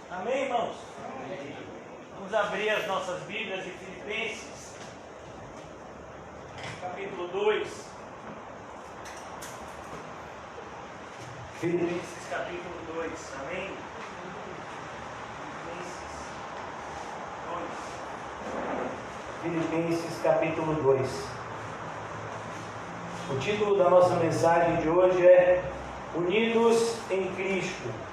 Amém, irmãos? Amém. Vamos abrir as nossas Bíblias em Filipenses, capítulo 2. Filipenses, capítulo 2. Amém? Filipenses, capítulo 2. O título da nossa mensagem de hoje é Unidos em Cristo.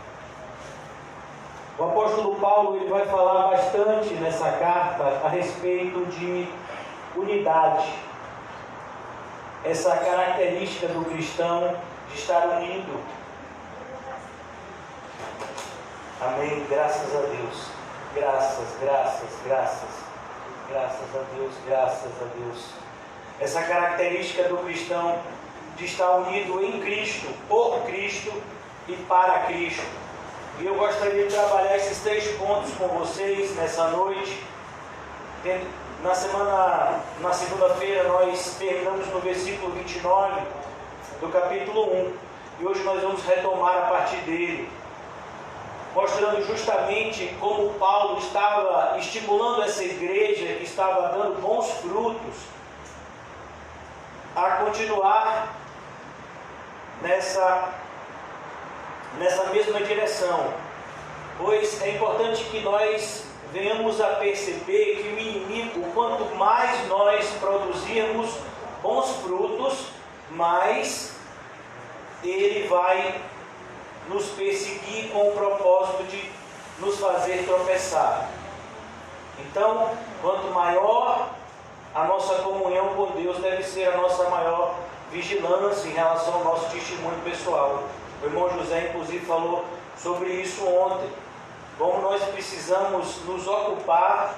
O apóstolo Paulo ele vai falar bastante nessa carta a respeito de unidade. Essa característica do cristão de estar unido. Amém. Graças a Deus. Graças a Deus, graças a Deus. Essa característica do cristão de estar unido em Cristo, por Cristo e para Cristo. E eu gostaria de trabalhar esses 3 pontos com vocês nessa noite. Na segunda-feira nós terminamos no versículo 29 do capítulo 1. E hoje nós vamos retomar a partir dele, mostrando justamente como Paulo estava estimulando essa igreja que estava dando bons frutos a continuar nessa mesma direção. Pois é importante que nós venhamos a perceber que o inimigo, quanto mais nós produzirmos bons frutos, mais ele vai nos perseguir com o propósito de nos fazer tropeçar. Então, quanto maior a nossa comunhão com Deus, deve ser a nossa maior vigilância em relação ao nosso testemunho pessoal. O irmão José, inclusive, falou sobre isso ontem. Como nós precisamos nos ocupar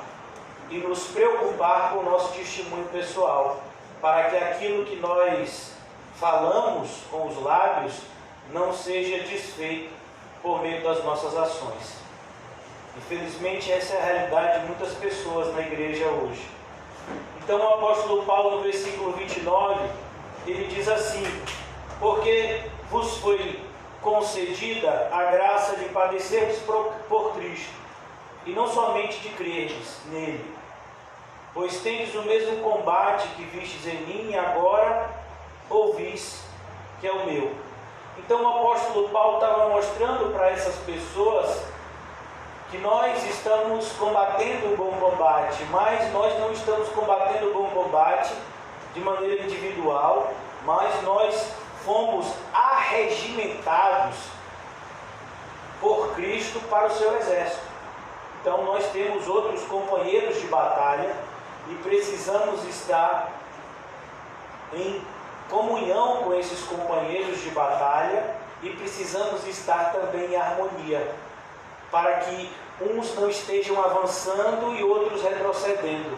e nos preocupar com o nosso testemunho pessoal, para que aquilo que nós falamos com os lábios não seja desfeito por meio das nossas ações. Infelizmente, essa é a realidade de muitas pessoas na igreja hoje. Então, o apóstolo Paulo, no versículo 29, ele diz assim: porque vos foi concedida a graça de padecerdes por Cristo, e não somente de crerdes nele, pois tendes o mesmo combate que vistes em mim e agora ouvis que é o meu. Então o apóstolo Paulo estava mostrando para essas pessoas que nós estamos combatendo o bom combate, mas nós não estamos combatendo o bom combate de maneira individual, mas nós fomos arregimentados por Cristo para o seu exército. Então nós temos outros companheiros de batalha e precisamos estar em comunhão com esses companheiros de batalha e precisamos estar também em harmonia, para que uns não estejam avançando e outros retrocedendo,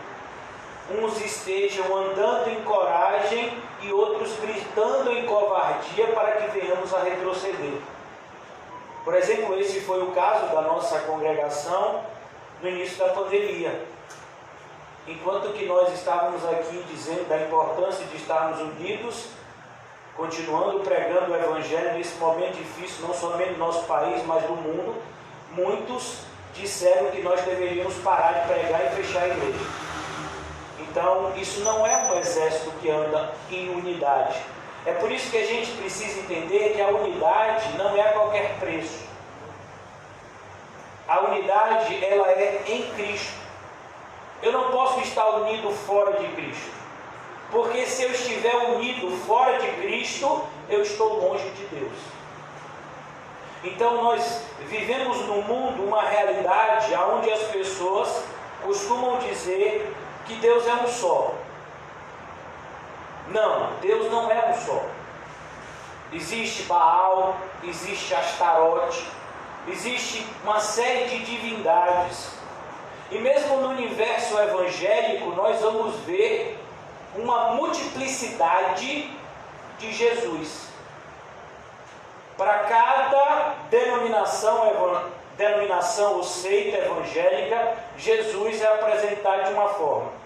uns estejam andando em coragem e outros gritando em covardia, para que venhamos a retroceder. Por exemplo, esse foi o caso da nossa congregação no início da pandemia. Enquanto que nós estávamos aqui dizendo da importância de estarmos unidos, continuando pregando o Evangelho nesse momento difícil, não somente no nosso país, mas do mundo, muitos disseram que nós deveríamos parar de pregar e fechar a igreja. Então, isso não é um exército que anda em unidade. É por isso que a gente precisa entender que a unidade não é a qualquer preço. A unidade, ela é em Cristo. Eu não posso estar unido fora de Cristo, porque se eu estiver unido fora de Cristo, eu estou longe de Deus. Então nós vivemos no mundo uma realidade onde as pessoas costumam dizer que Deus é um só. Não, Deus não é um só. Existe Baal, existe Astarote, existe uma série de divindades. E mesmo no universo evangélico, nós vamos ver uma multiplicidade de Jesus. Para cada denominação ou seita evangélica, Jesus é apresentado de uma forma.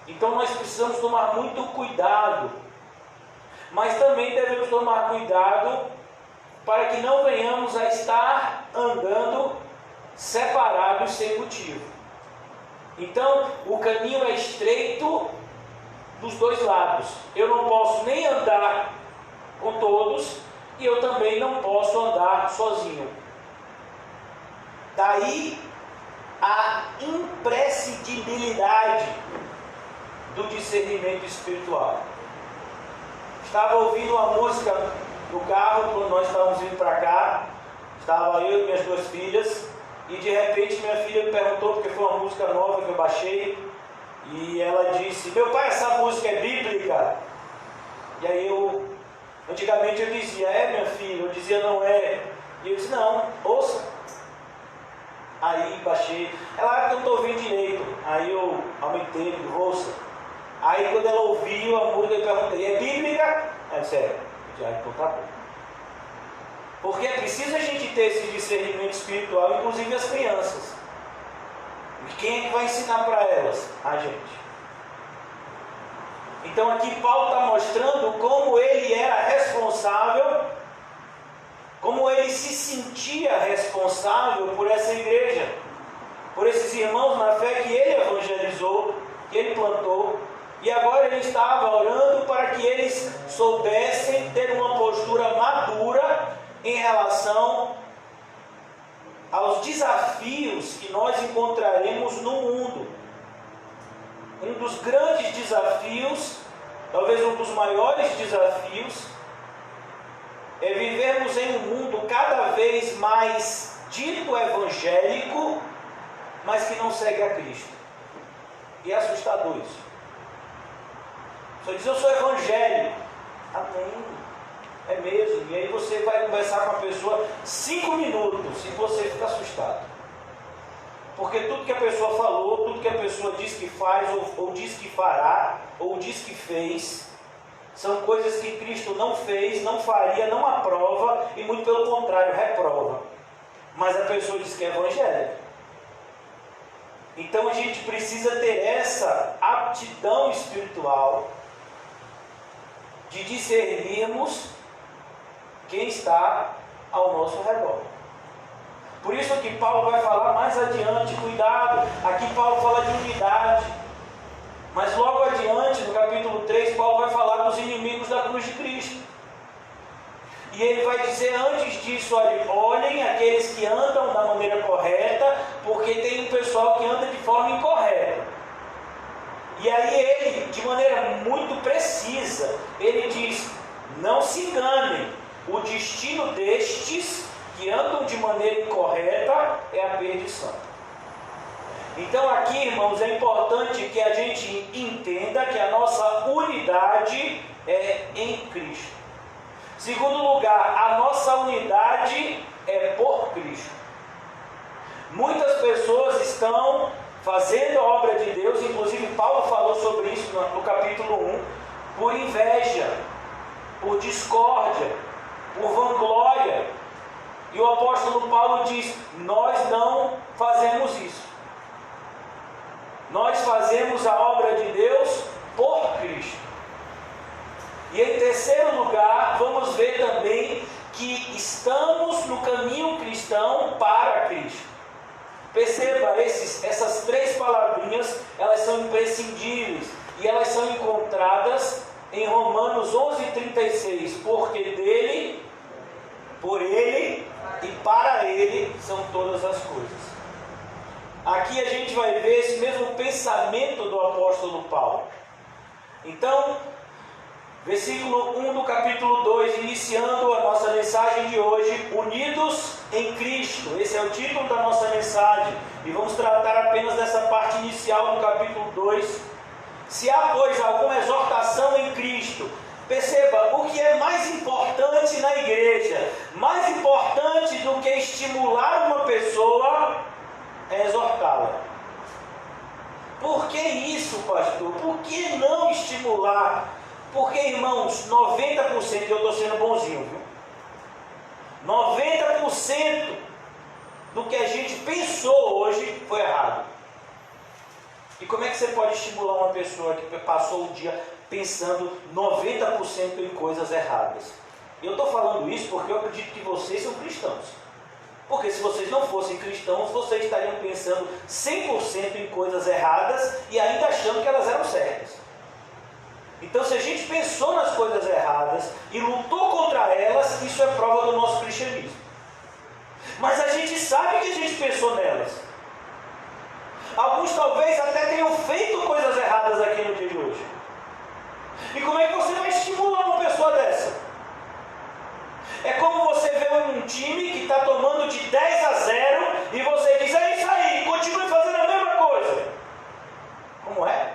Então nós precisamos tomar muito cuidado, mas também devemos tomar cuidado para que não venhamos a estar andando separados sem motivo. Então, o caminho é estreito dos dois lados. Eu não posso nem andar com todos e eu também não posso andar sozinho. Daí a imprescindibilidade do discernimento espiritual. Estava ouvindo uma música no carro quando nós estávamos vindo para cá. Estava eu e minhas duas filhas. E de repente minha filha me perguntou, porque foi uma música nova que eu baixei. E ela disse: meu pai, essa música é bíblica? E aí antigamente eu dizia: é, minha filha? Eu dizia: não é. E eu disse: não, ouça. Aí baixei. Ela: eu não estou ouvindo direito. Aí eu aumentei, ouça. Aí quando ela ouviu a música, eu perguntei: é bíblica? Ela disse: é. Então tá bom. Porque é preciso a gente ter esse discernimento espiritual, inclusive as crianças. E quem é que vai ensinar para elas? A gente. Então aqui Paulo está mostrando como ele era responsável, como ele se sentia responsável por essa igreja, por esses irmãos na fé que ele evangelizou, que ele plantou. E agora ele estava orando para que eles soubessem ter uma postura madura em relação aos desafios que nós encontraremos no mundo. Um dos grandes desafios, talvez um dos maiores desafios, é vivermos em um mundo cada vez mais dito evangélico, mas que não segue a Cristo. E é assustador isso. Só diz: eu sou evangélico. Amém. É mesmo. E aí você vai conversar com a pessoa 5 minutos e você fica assustado. Porque tudo que a pessoa falou, tudo que a pessoa diz que faz, ou diz que fará, ou diz que fez, são coisas que Cristo não fez, não faria, não aprova e muito pelo contrário, reprova. Mas a pessoa diz que é evangélica. Então a gente precisa ter essa aptidão espiritual de discernirmos quem está ao nosso redor. Por isso que Paulo vai falar mais adiante: cuidado. Aqui Paulo fala de unidade, mas logo adiante, no capítulo 3, Paulo vai falar dos inimigos da cruz de Cristo. E ele vai dizer antes disso: olhem aqueles que andam da maneira correta, porque tem um pessoal que anda de forma incorreta. E aí ele, de maneira muito precisa, ele diz: não se enganem, o destino destes que andam de maneira incorreta é a perdição. Então aqui, irmãos, é importante que a gente entenda que a nossa unidade é em Cristo. Segundo lugar, a nossa unidade é por Cristo. Muitas pessoas estão fazendo a obra de Deus, inclusive Paulo falou sobre isso no capítulo 1, por inveja, por discórdia, por vanglória. E o apóstolo Paulo diz: nós não fazemos isso. Nós fazemos a obra de Deus por Cristo. E em terceiro lugar, vamos ver também que estamos no caminho cristão para Cristo. Perceba, essas 3 palavrinhas, elas são imprescindíveis. E elas são encontradas em Romanos 11:36. Porque dele, por ele e para ele são todas as coisas. Aqui a gente vai ver esse mesmo pensamento do apóstolo Paulo. Então, versículo 1 do capítulo 2, iniciando a nossa mensagem de hoje: unidos em Cristo. Esse é o título da nossa mensagem. E vamos tratar apenas dessa parte inicial do capítulo 2. Se há, pois, alguma exortação em Cristo. Perceba, o que é mais importante na igreja, mais importante do que estimular uma pessoa, é exortá-la. Por que isso, pastor? Por que não estimular? Porque, irmãos, 90%, eu estou sendo bonzinho, viu? 90% do que a gente pensou hoje foi errado. E como é que você pode estimular uma pessoa que passou o dia pensando 90% em coisas erradas? Eu estou falando isso porque eu acredito que vocês são cristãos. Porque se vocês não fossem cristãos, vocês estariam pensando 100% em coisas erradas e ainda achando que elas eram certas. Então, se a gente pensou nas coisas erradas e lutou contra elas, isso é prova do nosso cristianismo. Mas a gente sabe que a gente pensou nelas. Alguns talvez até tenham feito coisas erradas aqui no dia de hoje. E como é que você vai estimular uma pessoa dessa? É como você vê um time que está tomando de 10-0 e você diz, é isso aí, continue fazendo a mesma coisa. Como é?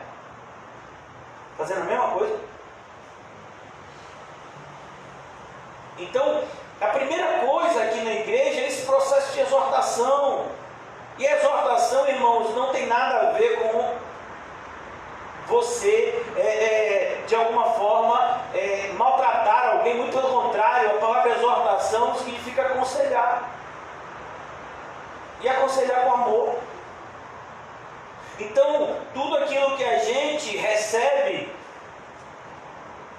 Fazendo a mesma coisa? Então, a primeira coisa aqui na igreja é esse processo de exortação. E a exortação, irmãos, não tem nada a ver com você, de alguma forma, maltratar alguém. Muito pelo contrário, a palavra exortação significa aconselhar. E aconselhar com amor. Então, tudo aquilo que a gente recebe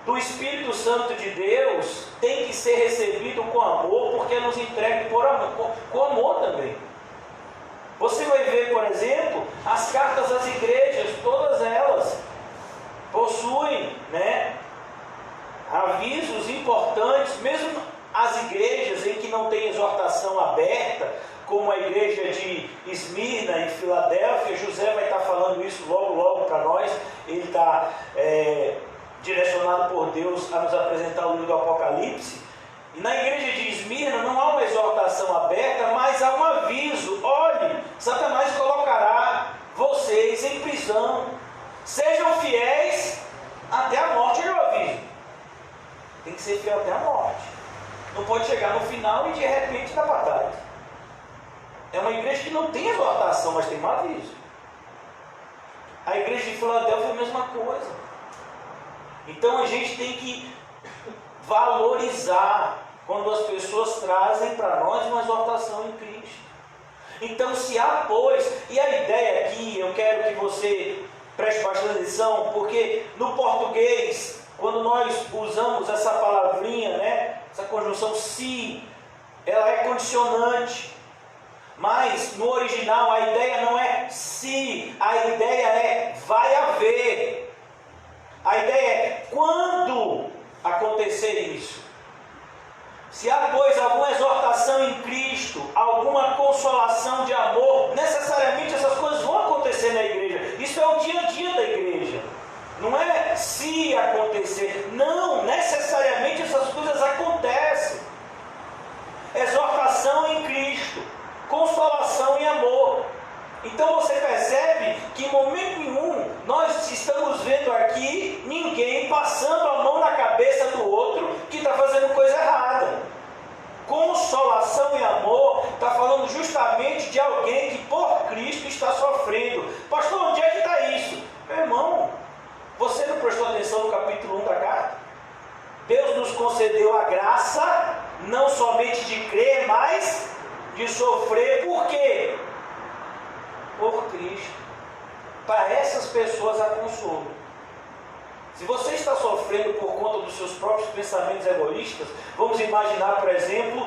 do Espírito Santo de Deus tem que ser recebido com amor, porque é nos entregue por amor, com amor também. Você vai ver, por exemplo, as cartas às igrejas, todas elas possuem, avisos importantes, mesmo as igrejas em que não tem exortação aberta, como a igreja de Esmirna, em Filadélfia. José vai estar falando isso logo para nós. Ele está direcionado por Deus a nos apresentar o livro do Apocalipse. E na igreja de Esmirna não há uma exortação aberta, mas há um aviso. Olhe, Satanás colocará vocês em prisão. Sejam fiéis até a morte. Olha o aviso. Tem que ser fiel até a morte. Não pode chegar no final e de repente dar para trás. É uma igreja que não tem exortação, mas tem um aviso. A igreja de Filadélfia é a mesma coisa. Então a gente tem que valorizar quando as pessoas trazem para nós uma exortação em Cristo. Então, se há, pois, e a ideia aqui, eu quero que você preste bastante atenção, porque no português, quando nós usamos essa palavrinha, essa conjunção se, ela é condicionante. Mas no original a ideia não é se, a ideia é vai haver. A ideia é quando acontecer isso. Se há, pois, alguma exortação em Cristo, alguma consolação de amor, necessariamente essas coisas vão acontecer na igreja. Isso é o dia a dia da igreja. Não é se acontecer. Não, necessariamente essas coisas acontecem. Exortação em Cristo, consolação e amor. Então você percebe que em momento nenhum nós estamos vendo aqui ninguém passando a mão na cabeça do outro que está fazendo coisa errada. Consolação e amor está falando justamente de alguém que por Cristo está sofrendo. Pastor, onde é que está isso? Meu irmão, você não prestou atenção no capítulo 1 da carta? Deus nos concedeu a graça não somente de crer, mas de sofrer. Por quê? Por Cristo. Para essas pessoas há consolo. Se você está sofrendo por conta dos seus próprios pensamentos egoístas, vamos imaginar, por exemplo,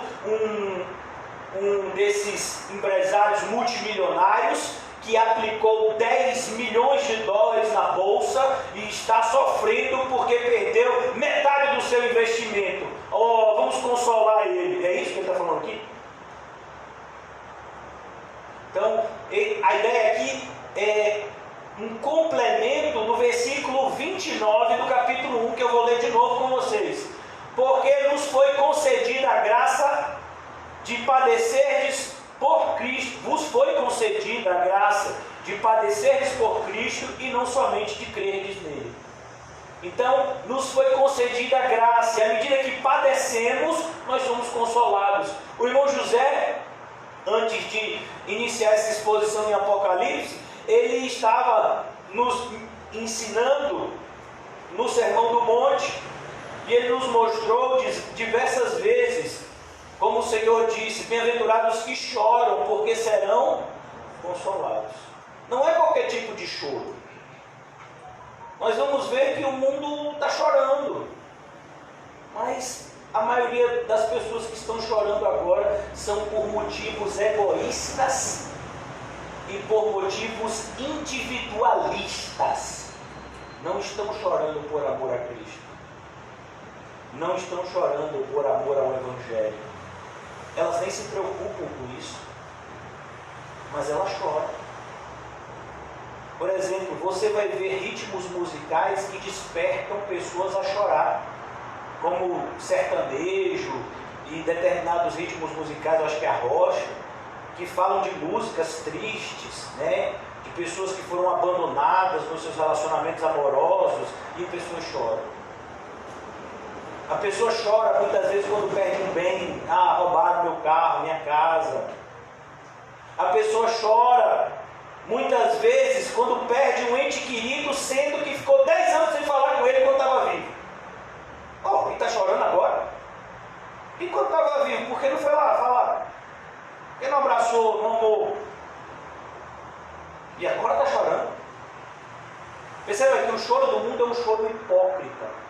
um desses empresários multimilionários que aplicou 10 milhões de dólares na bolsa e está sofrendo porque perdeu metade do seu investimento. Vamos consolar ele. É isso que ele está falando aqui? Então, a ideia aqui é um complemento do versículo 29 do capítulo 1, que eu vou ler de novo com vocês. Porque nos foi concedida a graça de padecerdes por Cristo. Vos foi concedida a graça de padecerdes por Cristo e não somente de crerdes nele. Então, nos foi concedida a graça, e à medida que padecemos, nós somos consolados. O irmão José, antes de iniciar essa exposição em Apocalipse, ele estava nos ensinando no Sermão do Monte, e ele nos mostrou diversas vezes, como o Senhor disse, bem-aventurados que choram, porque serão consolados. Não é qualquer tipo de choro. Nós vamos ver que o mundo está chorando, mas A maioria das pessoas que estão chorando agora são por motivos egoístas e por motivos individualistas. Não estão chorando por amor a Cristo. Não estão chorando por amor ao Evangelho. Elas nem se preocupam com isso, mas elas choram. Por exemplo, você vai ver ritmos musicais que despertam pessoas a chorar, como sertanejo e determinados ritmos musicais, eu acho que é a rocha, que falam de músicas tristes, né? De pessoas que foram abandonadas nos seus relacionamentos amorosos, e pessoas choram. A pessoa chora muitas vezes quando perde um bem. Roubaram meu carro, minha casa. A pessoa chora muitas vezes quando perde um ente querido, sendo que ficou 10 anos sem falar com ele quando estava vivo. Ele está chorando agora? E quando estava vivo, por que não foi lá falar? Por que não abraçou, não amou? E agora está chorando. Perceba que o choro do mundo é um choro hipócrita.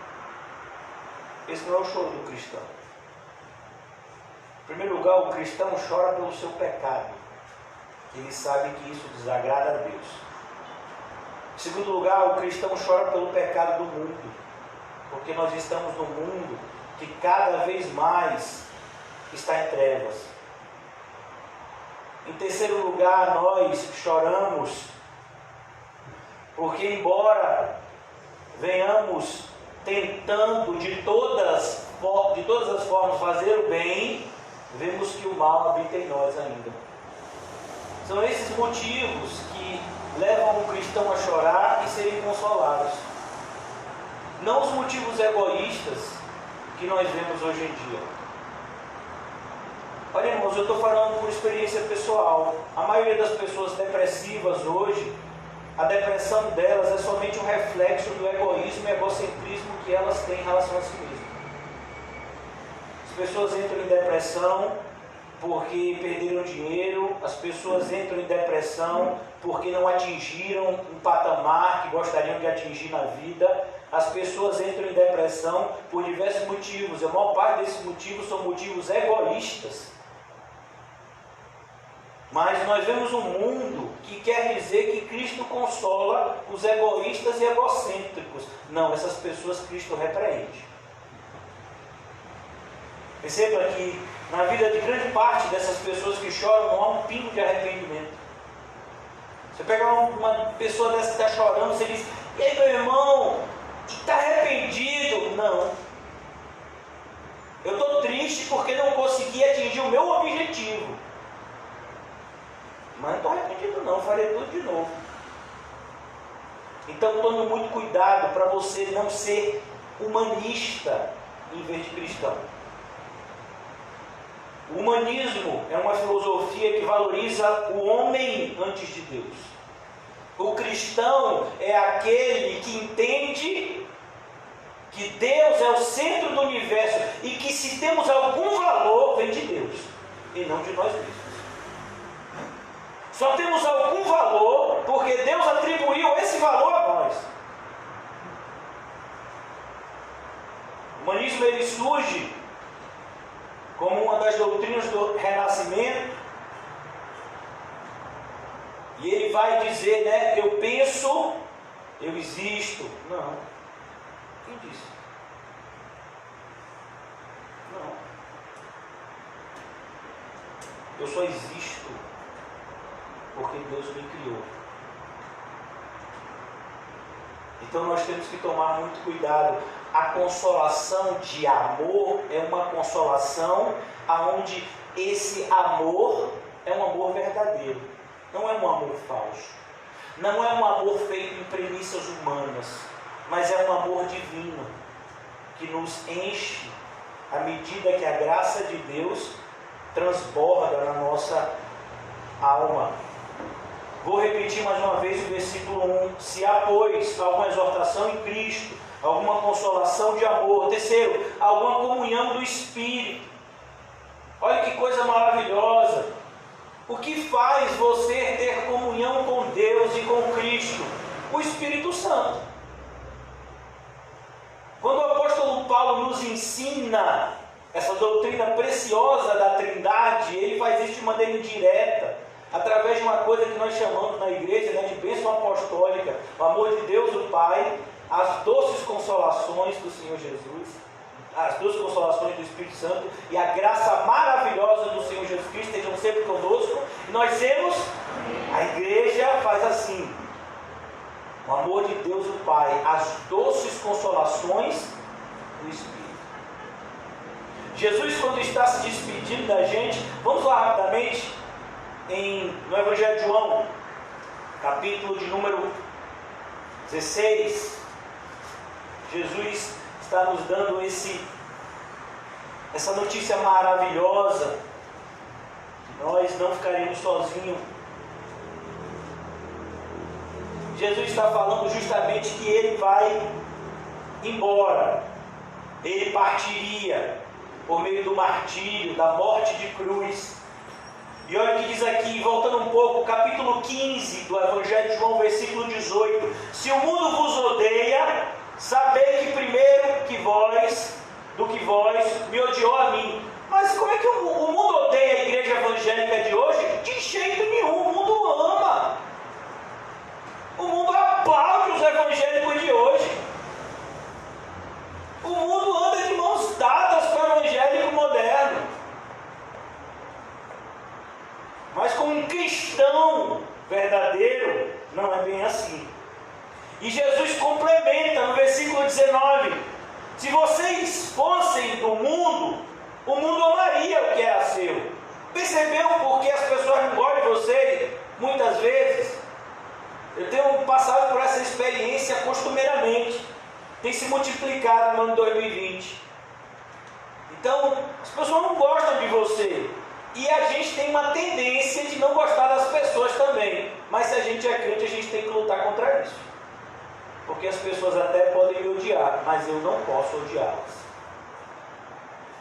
Esse não é o choro do cristão. Em primeiro lugar, o cristão chora pelo seu pecado. Ele sabe que isso desagrada a Deus. Em segundo lugar, o cristão chora pelo pecado do mundo. Porque nós estamos num mundo que cada vez mais está em trevas. Em terceiro lugar, nós choramos porque, embora venhamos tentando de todas as formas fazer o bem, vemos que o mal habita em nós ainda. São esses motivos que levam o cristão a chorar e serem consolados. Não os motivos egoístas que nós vemos hoje em dia. Olha, irmãos, eu estou falando por experiência pessoal. A maioria das pessoas depressivas hoje, a depressão delas é somente um reflexo do egoísmo e egocentrismo que elas têm em relação a si mesmas. As pessoas entram em depressão porque perderam dinheiro, as pessoas entram em depressão porque não atingiram um patamar que gostariam de atingir na vida. As pessoas entram em depressão por diversos motivos. A maior parte desses motivos são motivos egoístas. Mas nós vemos um mundo que quer dizer que Cristo consola os egoístas e egocêntricos. Não, essas pessoas Cristo repreende. Perceba que na vida de grande parte dessas pessoas que choram não há um pingo de arrependimento. Você pega uma pessoa dessa que está chorando, você diz: e aí, meu irmão, está arrependido? Não. Eu estou triste porque não consegui atingir o meu objetivo. Mas não estou arrependido não, farei tudo de novo. Então tome muito cuidado para você não ser humanista em vez de cristão. O humanismo é uma filosofia que valoriza o homem antes de Deus. O cristão é aquele que entende que Deus é o centro do universo e que se temos algum valor, vem de Deus e não de nós mesmos. Só temos algum valor porque Deus atribuiu esse valor a nós. O humanismo ele surge como uma das doutrinas do Renascimento, e ele vai dizer, né, eu penso, eu existo. Não. Quem disse? Não. Eu só existo porque Deus me criou. Então nós temos que tomar muito cuidado. A consolação de amor é uma consolação onde esse amor é um amor verdadeiro. Não é um amor falso. Não é um amor feito em premissas humanas, mas é um amor divino que nos enche à medida que a graça de Deus transborda na nossa alma. Vou repetir mais uma vez o versículo 1. Se há, pois, alguma exortação em Cristo, alguma consolação de amor. Terceiro, alguma comunhão do Espírito. Olha que coisa maravilhosa. O que faz você ter comunhão com Deus e com Cristo? O Espírito Santo. Quando o apóstolo Paulo nos ensina essa doutrina preciosa da Trindade, ele faz isso de maneira indireta, através de uma coisa que nós chamamos na igreja, né, de bênção apostólica, o amor de Deus o Pai, as doces consolações do Senhor Jesus, as doces consolações do Espírito Santo e a graça maravilhosa do Senhor Jesus Cristo estejam sempre conosco. E nós temos, a igreja faz assim, o amor de Deus o Pai, as doces consolações do Espírito. Jesus, quando está se despedindo da gente, vamos lá rapidamente no Evangelho de João, capítulo de número 16. Jesus está nos dando essa notícia maravilhosa, que nós não ficaremos sozinhos. Jesus está falando justamente que ele vai embora, ele partiria por meio do martírio, da morte de cruz. E olha o que diz aqui, voltando um pouco, capítulo 15 do Evangelho de João, versículo 18: se o mundo vos odeia, sabei que primeiro do que vós me odiou a mim. Mas como é que o mundo odeia a igreja evangélica de hoje? De jeito nenhum, o mundo ama. O mundo aplaude os evangélicos de hoje. O mundo anda de mãos dadas com o evangélico moderno. Mas com um cristão verdadeiro, não é bem assim. E Jesus complementa no versículo 19: se vocês fossem do mundo, o mundo amaria o que era seu. Percebeu por que as pessoas não gostam de vocês? Muitas vezes, eu tenho passado por essa experiência costumeiramente, tem se multiplicado no ano 2020. Então, as pessoas não gostam de você. E a gente tem uma tendência de não gostar das pessoas também. Mas se a gente é crente, a gente tem que lutar contra isso. Porque as pessoas até podem me odiar, mas eu não posso odiá-las.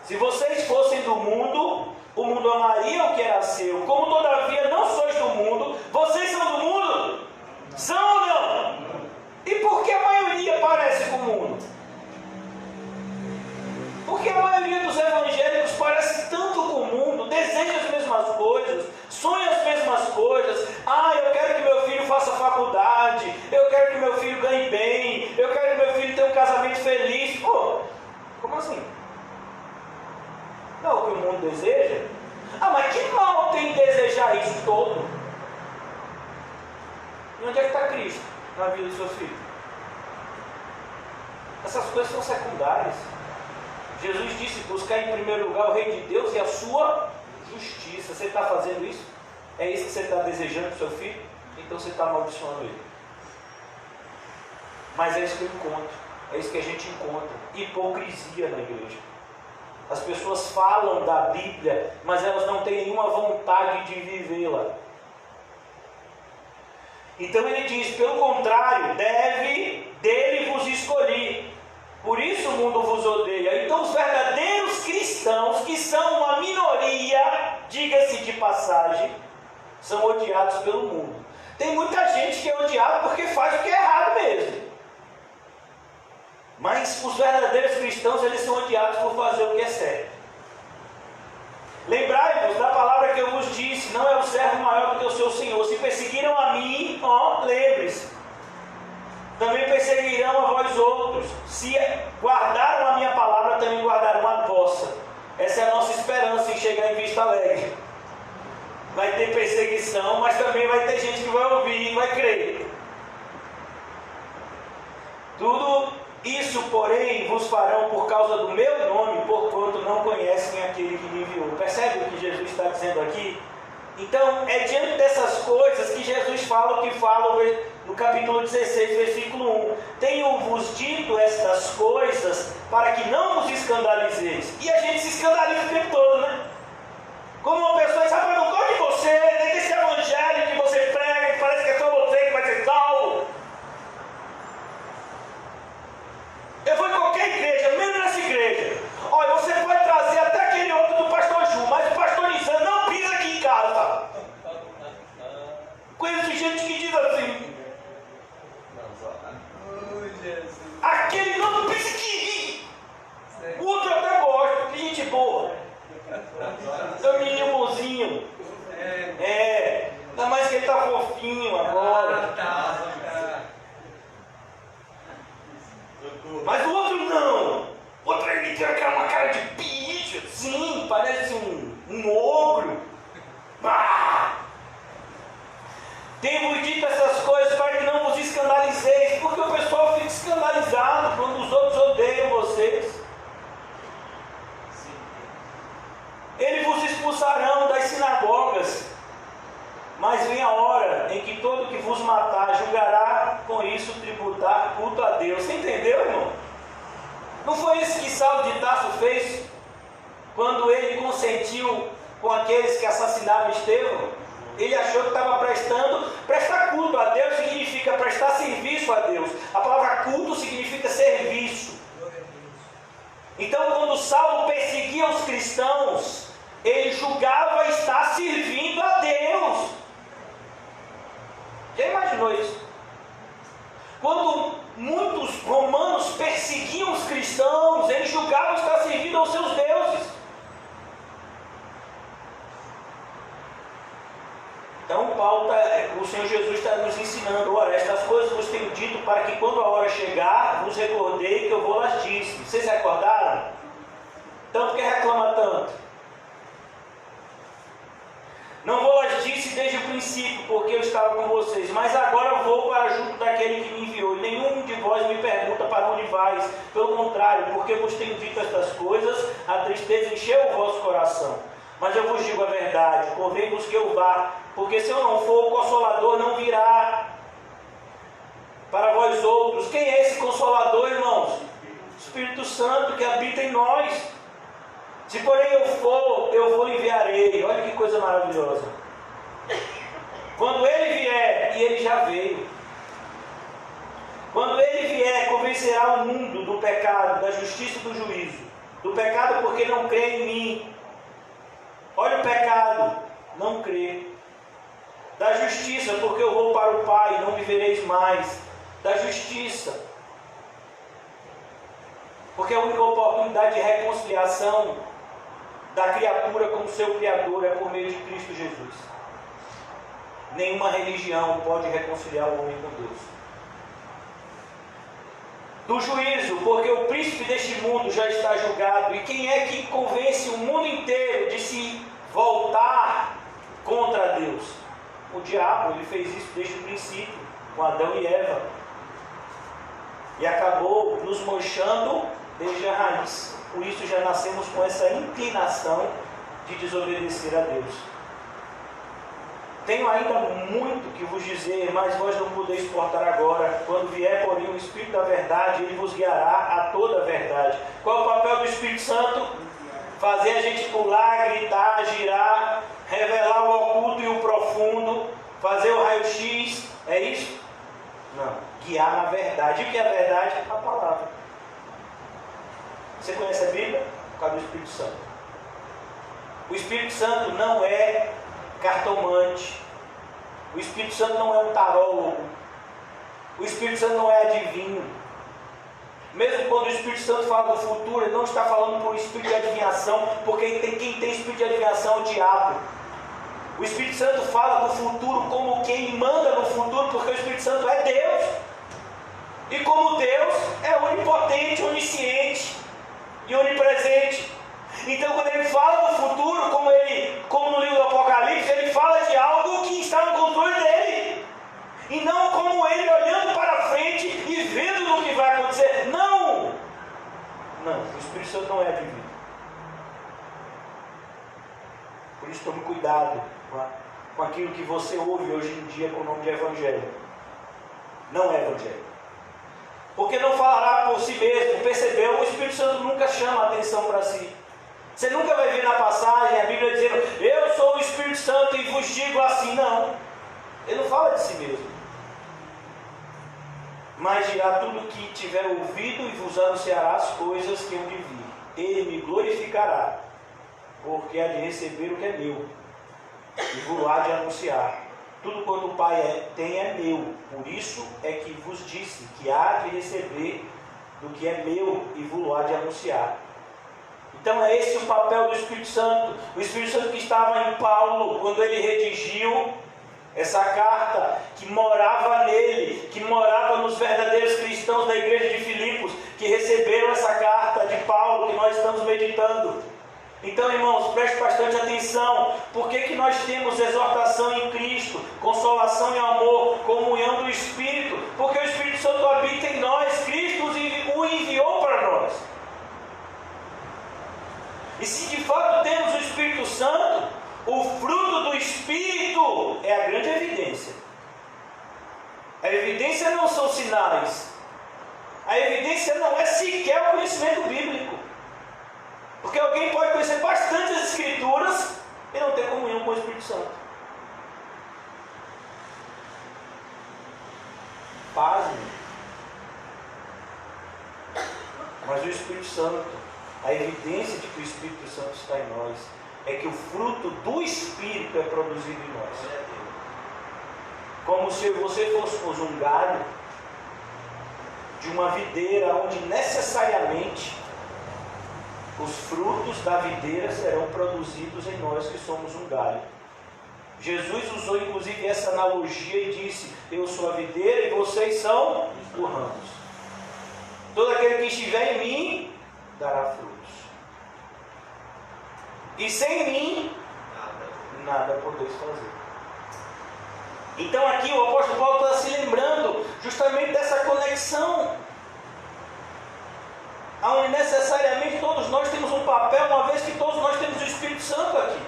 Se vocês fossem do mundo, o mundo amaria o que era seu. Como todavia não sois do mundo, vocês são do mundo? São ou não? E por que a maioria parece com o mundo? Porque a maioria dos evangélicos parece tanto com o mundo, deseja as mesmas coisas, sonha as mesmas coisas. Eu quero que meu filho faça faculdade, eu quero que meu filho ganhe bem, eu quero que meu filho tenha um casamento feliz. Pô, como assim? Não é o que o mundo deseja? Mas que mal tem em desejar isso todo? E onde é que está Cristo na vida do seu filho? Essas coisas são secundárias. Jesus disse: buscar em primeiro lugar o reino de Deus e a sua justiça. Você está fazendo isso? É isso que você está desejando para o seu filho? Então você está amaldiçoando ele. Mas é isso que eu encontro, é isso que a gente encontra: hipocrisia na igreja. As pessoas falam da Bíblia, mas elas não têm nenhuma vontade de vivê-la. Então ele diz: pelo contrário, dele vos escolhi, por isso o mundo vos odeia. Então os verdadeiros cristãos, que são uma minoria, diga-se de passagem, são odiados pelo mundo. Tem muita gente que é odiada porque faz o que é errado mesmo. Mas os verdadeiros cristãos, eles são odiados por fazer o que é certo. Lembrai-vos da palavra que eu vos disse: não é o servo maior do que o seu senhor. Se perseguiram a mim, lembre-se, também perseguirão a vós outros. Se guardaram a minha palavra, também guardarão a vossa. Essa é a nossa esperança em chegar em Vista Alegre. Vai ter perseguição, mas também vai ter gente que vai ouvir e vai crer. Tudo isso, porém, vos farão por causa do meu nome, porquanto não conhecem aquele que me enviou. Percebe o que Jesus está dizendo aqui? Então, é diante dessas coisas que Jesus fala o que fala no capítulo 16, versículo 1. Tenho-vos dito estas coisas para que não vos escandalizeis. E a gente se escandaliza o tempo todo, né? Como uma pessoa diz: eu não gosto de você, nem desse evangelho que você prega, que parece que é só você que vai ser salvo. Eu vou em qualquer igreja, mesmo nessa igreja. Olha, você pode trazer até aquele outro do pastor Ju, mas o pastor Nissan não pisa aqui em casa. Conheço gente que diz assim: aquele não pisa aqui. O outro eu até gosto, que gente boa. fofinho agora. Mas o outro não. O outro ele tem uma cara de bicho, assim, parece um ogro. Tenho dito essas coisas para que não vos escandalizeis, porque o pessoal fica escandalizado quando os outros odeiam vocês. Eles vos expulsarão das sinagogas, mas vem a hora em que todo que vos matar julgará com isso tributar culto a Deus. Você entendeu, irmão? Não foi isso que Saulo de Tarso fez quando ele consentiu com aqueles que assassinaram Estevão? Ele achou que estava prestar culto a Deus significa prestar serviço a Deus. A palavra culto significa serviço. Então, quando Saulo perseguia os cristãos, ele julgava estar servindo a Deus. Já imaginou isso? Quando muitos romanos perseguiam os cristãos, eles julgavam estar servindo aos seus deuses. Então, o Senhor Jesus está nos ensinando: ora, estas coisas vos tenho dito para que quando a hora chegar, vos recordei que eu vou las disse. Vocês se recordaram? Então, por que reclama tanto? Não vou las disse desde o princípio, porque eu estava com vocês, mas agora vou para junto daquele que me enviou. E nenhum de vós me pergunta para onde vais. Pelo contrário, porque vos tenho dito estas coisas, a tristeza encheu o vosso coração. Mas eu vos digo a verdade, convém-vos que eu vá, porque se eu não for, o Consolador não virá para vós outros. Quem é esse Consolador, irmãos? Espírito Santo que habita em nós. Se porém eu for, eu vou enviarei. Olha que coisa maravilhosa. Quando ele vier, e ele já veio, quando ele vier, convencerá o mundo do pecado, da justiça e do juízo. Do pecado porque não crê em mim. Olha o pecado, não crê. Da justiça, porque eu vou para o Pai, não me vereis mais. Da justiça, porque a única oportunidade de reconciliação da criatura com o seu Criador é por meio de Cristo Jesus. Nenhuma religião pode reconciliar o homem com Deus. Do juízo, porque o príncipe deste mundo já está julgado. E quem é que convence o mundo inteiro de se voltar contra Deus? O diabo. Ele fez isso desde o princípio, com Adão e Eva, e acabou nos manchando desde a raiz. Por isso já nascemos com essa inclinação de desobedecer a Deus. Tenho ainda muito que vos dizer, mas vós não podeis suportar agora. Quando vier, porém, o Espírito da verdade, ele vos guiará a toda a verdade. Qual é o papel do Espírito Santo? Fazer a gente pular, gritar, girar, revelar o oculto e o profundo, fazer o raio-x. É isso? Não. Guiar na verdade. E o que é a verdade? A palavra. Você conhece a Bíblia? Por causa do Espírito Santo. O Espírito Santo não é cartomante. O Espírito Santo não é um tarólogo. O Espírito Santo não é adivinho. Mesmo quando o Espírito Santo fala do futuro, ele não está falando por espírito de adivinhação, porque quem tem espírito de adivinhação é o diabo. O Espírito Santo fala do futuro como quem manda no futuro, porque o Espírito Santo é Deus. E como Deus é onipotente, onisciente e onipresente. Então, quando ele fala do futuro, como no livro do Apocalipse, ele fala de algo que está no controle dele. E não como ele olhando para frente e vendo no que vai acontecer. Não! Não, o Espírito Santo não é divino. Por isso, tome cuidado com aquilo que você ouve hoje em dia com o nome de Evangelho. Não é Evangelho. Porque não falará por si mesmo. Percebeu? O Espírito Santo nunca chama a atenção para si. Você nunca vai ver na passagem a Bíblia dizendo: eu sou o Espírito Santo e vos digo assim. Não. Ele não fala de si mesmo. Mas dirá tudo o que tiver ouvido e vos anunciará as coisas que eu de vi. Ele me glorificará, porque há de receber o que é meu, e vos há de anunciar. Tudo quanto o Pai tem é meu. Por isso é que vos disse que há de receber do que é meu e vos há de anunciar. Então é esse o papel do Espírito Santo. O Espírito Santo que estava em Paulo, quando ele redigiu Essa carta que morava nele, que morava nos verdadeiros cristãos da igreja de Filipos, que receberam essa carta de Paulo, que nós estamos meditando. Então, irmãos, preste bastante atenção. Por que nós temos exortação em Cristo, consolação em amor, comunhão do Espírito? Porque o Espírito Santo habita em nós, Cristo o enviou para nós. E se de fato temos o Espírito Santo, o fruto do Espírito é a grande evidência. A evidência não são sinais. A evidência não é sequer o conhecimento bíblico. Porque alguém pode conhecer bastante as Escrituras e não ter comunhão com o Espírito Santo. Pasme. Mas o Espírito Santo, a evidência de que o Espírito Santo está em nós, é que o fruto do Espírito é produzido em nós. Como se você fosse um galho de uma videira, onde necessariamente os frutos da videira serão produzidos em nós que somos um galho. Jesus usou inclusive essa analogia e disse: eu sou a videira e vocês são os ramos. Todo aquele que estiver em mim dará frutos. E sem mim nada podeis fazer. Então aqui o apóstolo Paulo está se lembrando justamente dessa conexão, onde necessariamente todos nós temos um papel, uma vez que todos nós temos o Espírito Santo aqui.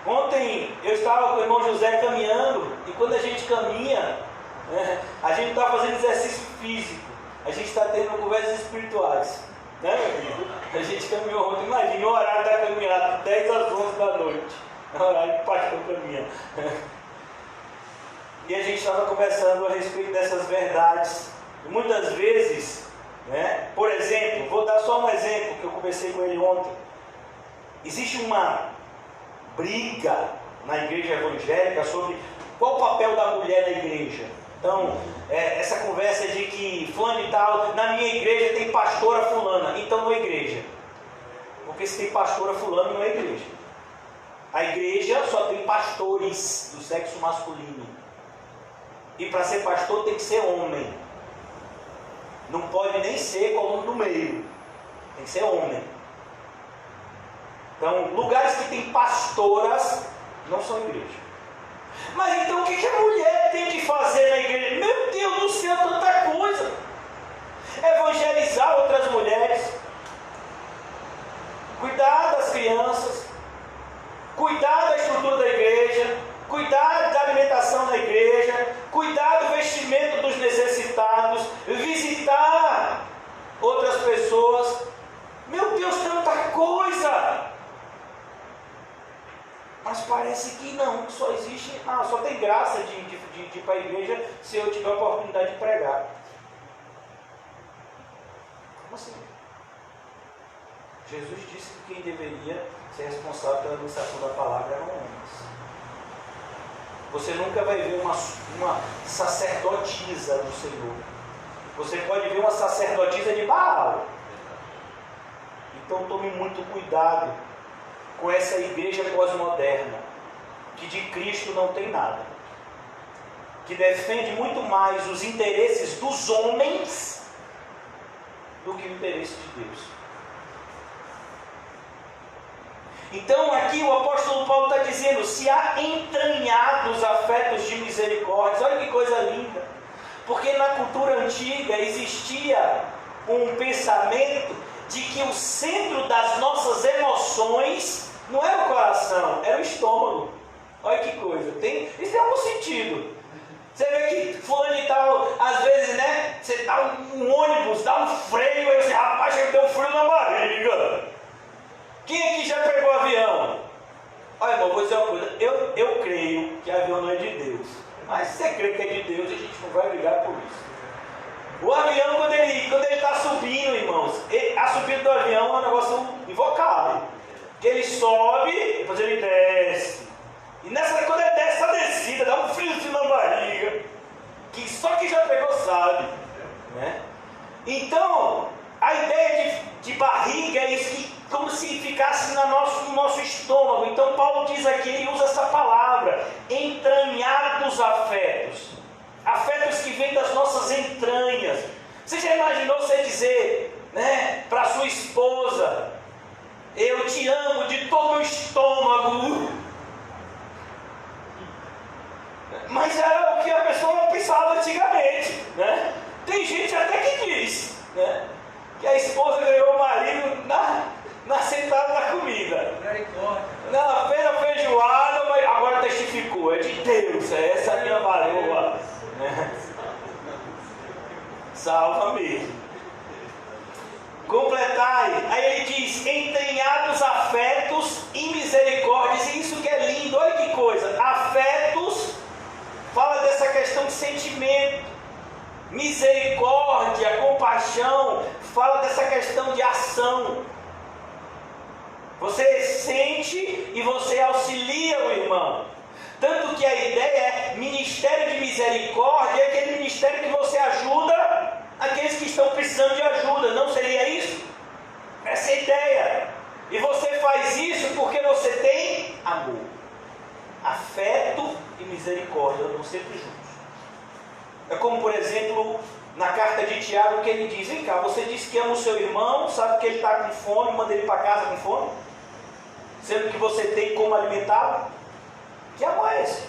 Ontem eu estava com o irmão José caminhando, e quando a gente caminha, a gente está fazendo exercício físico, a gente está tendo conversas espirituais, né, meu filho? A gente caminhou ontem, imagina o horário da caminhada, 10 às 11 da noite, é o horário que o pastor caminha. E a gente estava conversando a respeito dessas verdades. Muitas vezes, né, por exemplo, vou dar só um exemplo que eu conversei com ele ontem. Existe uma briga na igreja evangélica sobre qual o papel da mulher na igreja. Então, essa conversa de que fulano e tal, na minha igreja tem pastora fulana, então não é igreja. Porque se tem pastora fulana, não é igreja. A igreja só tem pastores do sexo masculino. E para ser pastor tem que ser homem. Não pode nem ser coluna do meio. Tem que ser homem. Então, lugares que tem pastoras não são igreja. Mas então o que a mulher tem que fazer na igreja? Meu Deus do céu, tanta coisa. Evangelizar outras mulheres. Cuidar das crianças. Cuidar da estrutura da igreja. Cuidar da alimentação da igreja. Cuidar do vestimento dos necessitados. Visitar outras pessoas. Meu Deus, tanta coisa. Mas parece que não, que só existe, só tem graça de ir para a igreja se eu tiver a oportunidade de pregar. Como assim? Jesus disse que quem deveria ser responsável pela administração da palavra eram homens. Você nunca vai ver uma sacerdotisa do Senhor. Você pode ver uma sacerdotisa de Baal. Então tome muito cuidado com essa igreja pós-moderna, que de Cristo não tem nada, que defende muito mais os interesses dos homens do que o interesse de Deus. Então aqui o apóstolo Paulo está dizendo: se há entranhados afetos de misericórdia. Olha que coisa linda, porque na cultura antiga existia um pensamento de que o centro das nossas emoções não era o coração, era o estômago. Olha que coisa, isso tem algum sentido. Você vê que fulano e tal, às vezes, né, você dá um ônibus, dá um freio, aí você, rapaz, chega a ter um frio na barriga. Quem aqui já pegou avião? Olha, irmão, vou dizer uma coisa, eu creio que avião não é de Deus, mas se você crê que é de Deus, a gente não vai brigar por isso. O avião, quando ele está subindo, irmãos, a subida do avião é um negócio invocável. Que ele sobe, depois ele desce. E quando ele desce, essa descida dá um friozinho na barriga, que só quem já pegou sabe, né? Então, a ideia de barriga é isso, que como se ficasse no nosso estômago. algo. Então Paulo diz aqui, ele usa essa palavra, entranhados afetos. Afetos que vêm das nossas entranhas. Você já imaginou você dizer, né, para sua esposa: eu te amo de todo o estômago? Mas era o que a pessoa pensava antigamente, né? Tem gente até que diz, né, que a esposa ganhou o marido na sentada na comida, na feira feijoada, mas agora testificou, é de Deus, essa é a minha varoa, né? Salva-me. Completai. Aí ele diz: entranhados afetos e misericórdias. E isso que é lindo, olha que coisa. Afetos fala dessa questão de sentimento. Misericórdia, compaixão, fala dessa questão de ação. Você sente e você auxilia o irmão. Tanto que a ideia é ministério de misericórdia, é aquele ministério que você ajuda aqueles que estão precisando de ajuda. Não seria isso? Essa é a ideia. E você faz isso porque você tem amor. Afeto e misericórdia andam sempre juntos. É como, por exemplo, na carta de Tiago, que ele diz: vem cá, você disse que ama o seu irmão, sabe que ele está com fome, manda ele para casa com fome, sendo que você tem como alimentá-lo. Que amor é esse?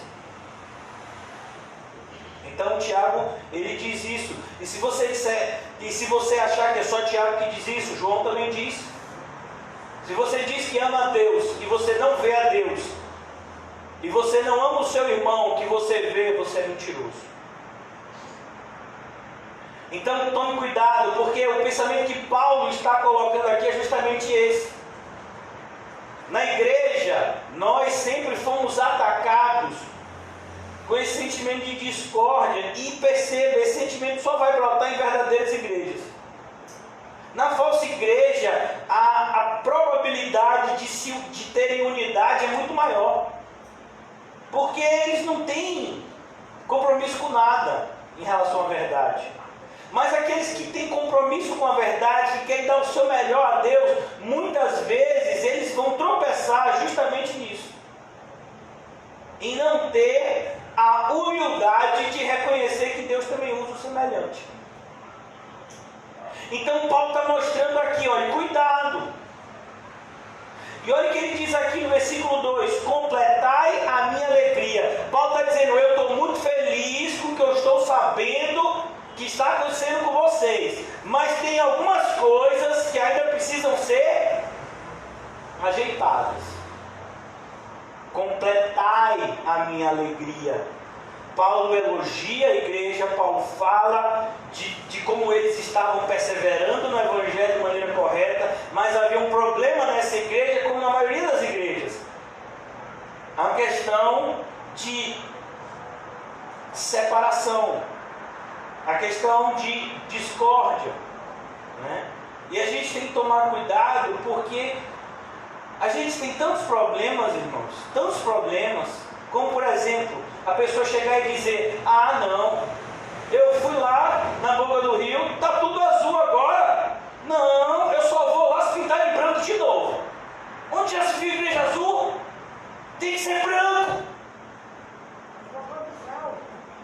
Então Tiago, ele diz isso. E se você achar que é só Tiago que diz isso, João também diz. Se você diz que ama a Deus e você não vê a Deus, e você não ama o seu irmão que você vê, você é mentiroso. Então tome cuidado, porque o pensamento que Paulo está colocando aqui é justamente esse. Na igreja, nós sempre fomos atacados com esse sentimento de discórdia. E perceba, esse sentimento só vai brotar em verdadeiras igrejas. Na falsa igreja, a probabilidade de terem unidade é muito maior. Porque eles não têm compromisso com nada em relação à verdade. Mas aqueles que têm compromisso com a verdade, que querem dar o seu melhor a Deus, muitas vezes eles vão tropeçar justamente nisso. Em não ter a humildade de reconhecer que Deus também usa o semelhante. Então Paulo está mostrando aqui, olha, cuidado. E olha o que ele diz aqui no versículo 2: completai a minha alegria. Paulo está dizendo: eu estou muito feliz com o que eu estou sabendo que está acontecendo com vocês, mas tem algumas coisas que ainda precisam ser ajeitadas. Completai a minha alegria. Paulo elogia a igreja, Paulo fala de como eles estavam perseverando no evangelho de maneira correta, mas havia um problema nessa igreja, como na maioria das igrejas. A questão de separação, a questão de discórdia, né? E a gente tem que tomar cuidado, porque a gente tem tantos problemas, irmãos, tantos problemas, como por exemplo, a pessoa chegar e dizer: ah não, eu fui lá na boca do rio, está tudo azul agora, não, eu só vou lá se pintar de branco de novo. Onde já se viu igreja azul? Tem que ser branco.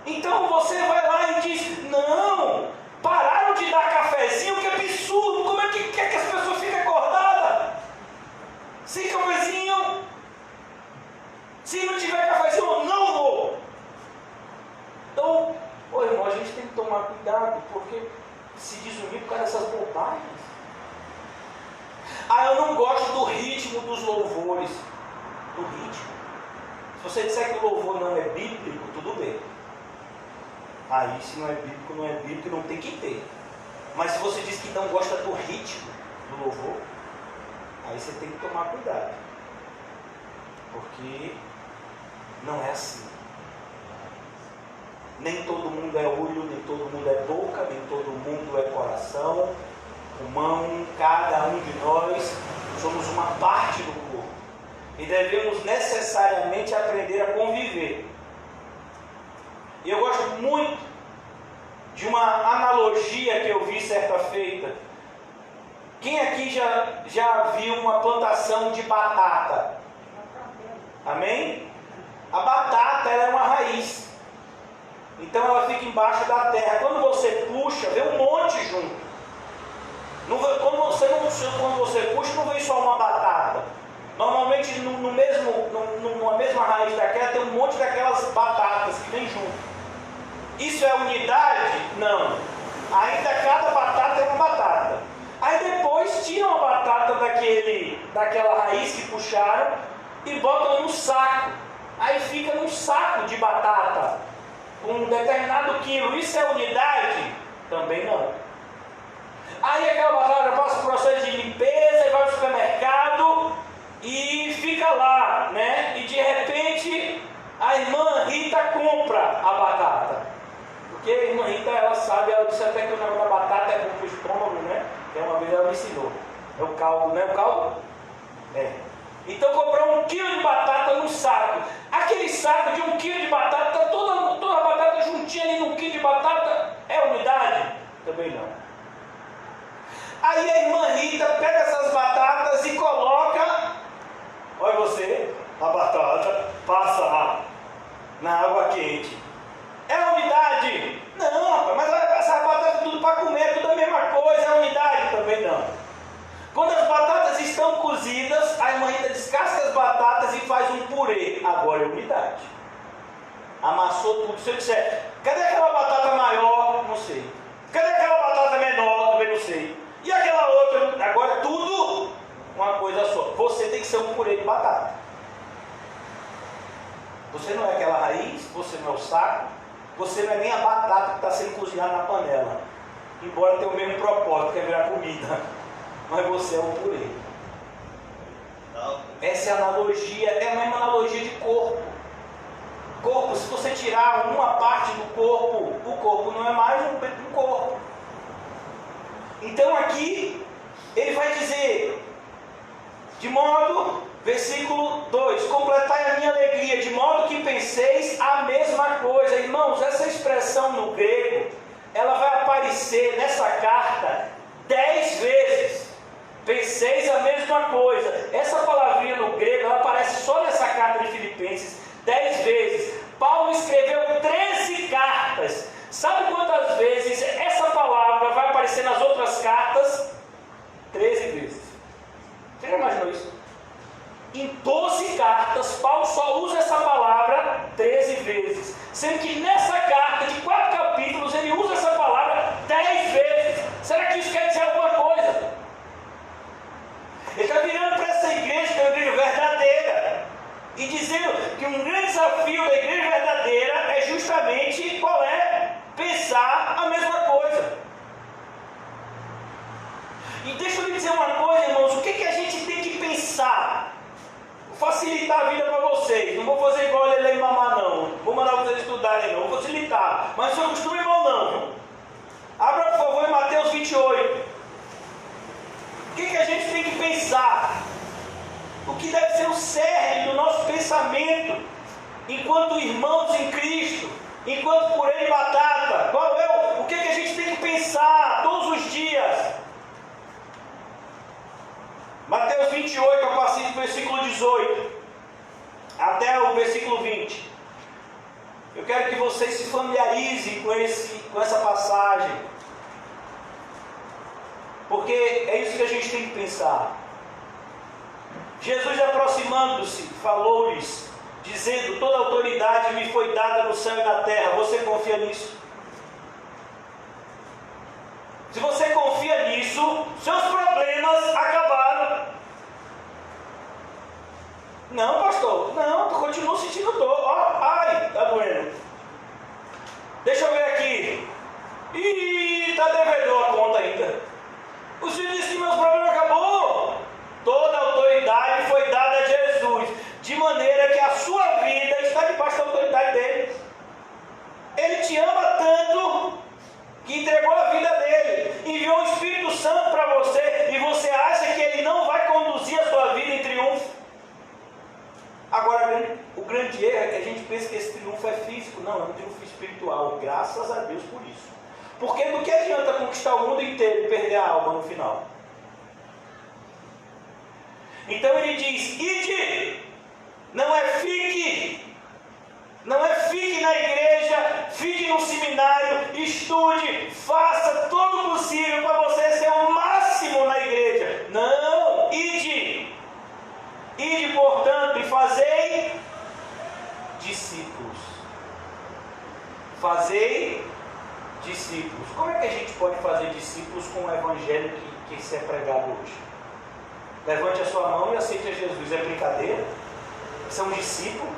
Então você vai lá e diz: não, pararam de dar cafezinho, que absurdo, como é que quer que as pessoas fiquem acordadas? Sem cafezinho, se não tiver cafezinho, eu não vou. Então, irmão, a gente tem que tomar cuidado, porque se desunir por causa dessas bobagens. Ah, eu não gosto do ritmo dos louvores. Do ritmo. Se você disser que o louvor não é bíblico, tudo bem. Aí, se não é bíblico, não é bíblico, não tem que ter. Mas se você diz que não gosta do ritmo do louvor, aí você tem que tomar cuidado. Porque não é assim. Nem todo mundo é olho, nem todo mundo é boca, nem todo mundo é coração, pulmão. Cada um de nós somos uma parte do corpo. E devemos necessariamente aprender a conviver. E eu gosto muito de uma analogia que eu vi certa feita. Quem aqui já viu uma plantação de batata? então ela fica embaixo da terra. Quando você puxa, vem um monte junto. Quando você puxa, não vem só uma batata. Normalmente numa mesma raiz daquela tem um monte daquelas batatas que vem junto. Isso é unidade? Não. Ainda cada batata é uma batata. Aí depois tiram a batata daquela raiz que puxaram e botam no saco. Aí fica num saco de batata, um determinado quilo. Isso é unidade? Também não. Aí aquela batata passa por processo de limpeza e vai para o supermercado e fica lá, né? E de repente a irmã Rita compra a batata. Porque a irmã Rita, ela sabe, ela disse até que o negócio da batata é bom para o estômago, né? Que uma vez ela me ensinou. É o caldo, né? O caldo? É. Então comprou 1 quilo de batata no saco. Aquele saco de 1 quilo de batata, toda a batata juntinha ali no 1 quilo de batata, é unidade? Também não. Aí a irmã Rita pega essas batatas e coloca, olha você, a batata passa lá na água quente. É unidade? Não, rapaz, mas essa batata tudo para comer, tudo a mesma coisa, é unidade? Também não. Quando as batatas estão cozidas, a irmã Rita descasca as batatas e faz um purê. Agora é unidade. Amassou tudo. Se eu disser, cadê aquela batata maior? Não sei. Cadê aquela batata menor? Também não sei. E aquela outra? Agora é tudo uma coisa só. Você tem que ser um purê de batata. Você não é aquela raiz, você não é o saco, você não é nem a batata que está sendo cozinhada na panela. Embora tenha o mesmo propósito, que é virar comida. Mas você é o purê. Essa é a analogia, é a mesma analogia de corpo. Corpo, se você tirar uma parte do corpo, o corpo não é mais um corpo. Então aqui, ele vai dizer, de modo, versículo 2, completai a minha alegria, de modo que penseis a mesma coisa. Irmãos, essa expressão no grego, ela vai aparecer nessa carta 10 vezes. Penseis a mesma coisa. Essa palavrinha no grego, ela aparece só nessa carta de Filipenses 10 vezes. Paulo escreveu 13 cartas. Sabe quantas vezes essa palavra vai aparecer nas outras cartas? 13 vezes. Você já imaginou isso? Em 12 cartas, Paulo só usa essa palavra 13 vezes. Sendo que nessa carta de 4 capítulos, ele usa essa palavra 10 vezes. Será que isso quer dizer alguma coisa? Ele está virando para essa igreja, que é uma igreja verdadeira, e dizendo que um grande desafio da igreja verdadeira é justamente qual é? Pensar a mesma coisa. E deixa eu lhe dizer uma coisa, irmãos, o que a gente tem que pensar? Vou facilitar a vida para vocês, não vou fazer igual ele e mamar não, vou mandar vocês estudarem não, vou facilitar, mas não se acostume mal não, viu? Abra por favor em Mateus 28. O que a gente tem que pensar? O que deve ser o cerne do nosso pensamento enquanto irmãos em Cristo, enquanto purê de batata? Qual é o que a gente tem que pensar todos os dias? Mateus 28, a partir do versículo 18 até o versículo 20. Eu quero que vocês se familiarizem com essa passagem, porque é isso que a gente tem que pensar. Jesus, aproximando-se, falou-lhes, dizendo: toda autoridade me foi dada no céu e na terra. Você confia nisso? Se você confia nisso, seus problemas acabaram. Não, pastor, não, eu continuo sentindo dor. Ó, ai, tá doendo. Deixa eu ver aqui. Ih, tá devedor a conta ainda. O Senhor disse que meus problemas acabou. Toda a autoridade foi dada a Jesus, de maneira que a sua vida está debaixo da autoridade dele. Ele te ama tanto que entregou a vida dele, enviou o Espírito Santo para você, e você acha que ele não vai conduzir a sua vida em triunfo? Agora, o grande erro é que a gente pensa que esse triunfo é físico. Não, é um triunfo espiritual, graças a Deus por isso. Porque do que adianta conquistar o mundo inteiro e perder a alma no final? Então ele diz: ide, não é fique na igreja, fique no seminário, estude, faça todo o possível para você ser o máximo na igreja. Não, ide, portanto, e fazei discípulos. Fazei discípulos. Como é que a gente pode fazer discípulos com o evangelho que se é pregado hoje? Levante a sua mão e aceite a Jesus. É brincadeira? Você é um discípulo?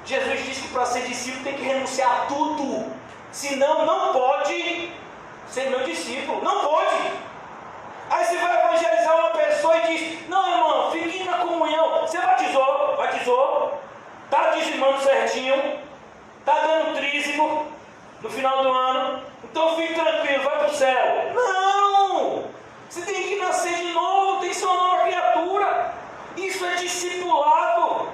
Jesus disse que para ser discípulo tem que renunciar a tudo. Senão não pode ser meu discípulo. Não pode. Aí você vai evangelizar uma pessoa e diz: não, irmão, fique na comunhão. Você batizou, está dizimando certinho, está dando trízimo no final do ano, então fique tranquilo, vai para o céu. Não! Você tem que nascer de novo, tem que ser uma nova criatura. Isso é discipulado.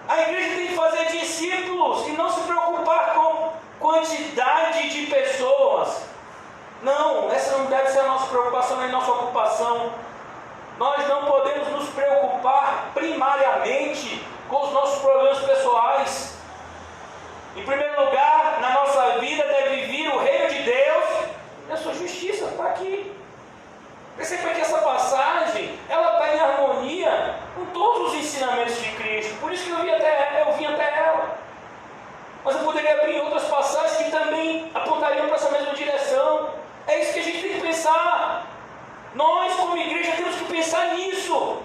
A igreja tem que fazer discípulos e não se preocupar com quantidade de pessoas. Não, essa não deve ser a nossa preocupação nem a nossa ocupação. Nós não podemos nos preocupar primariamente com os nossos problemas pessoais. Em primeiro lugar, na nossa vida deve vir o reino de Deus e a sua justiça. Está aqui. Perceba que essa passagem, ela está em harmonia com todos os ensinamentos de Cristo. Por isso que eu vim até ela. Mas eu poderia abrir outras passagens que também apontariam para essa mesma direção. É isso que a gente tem que pensar. Nós, como igreja, temos que pensar nisso.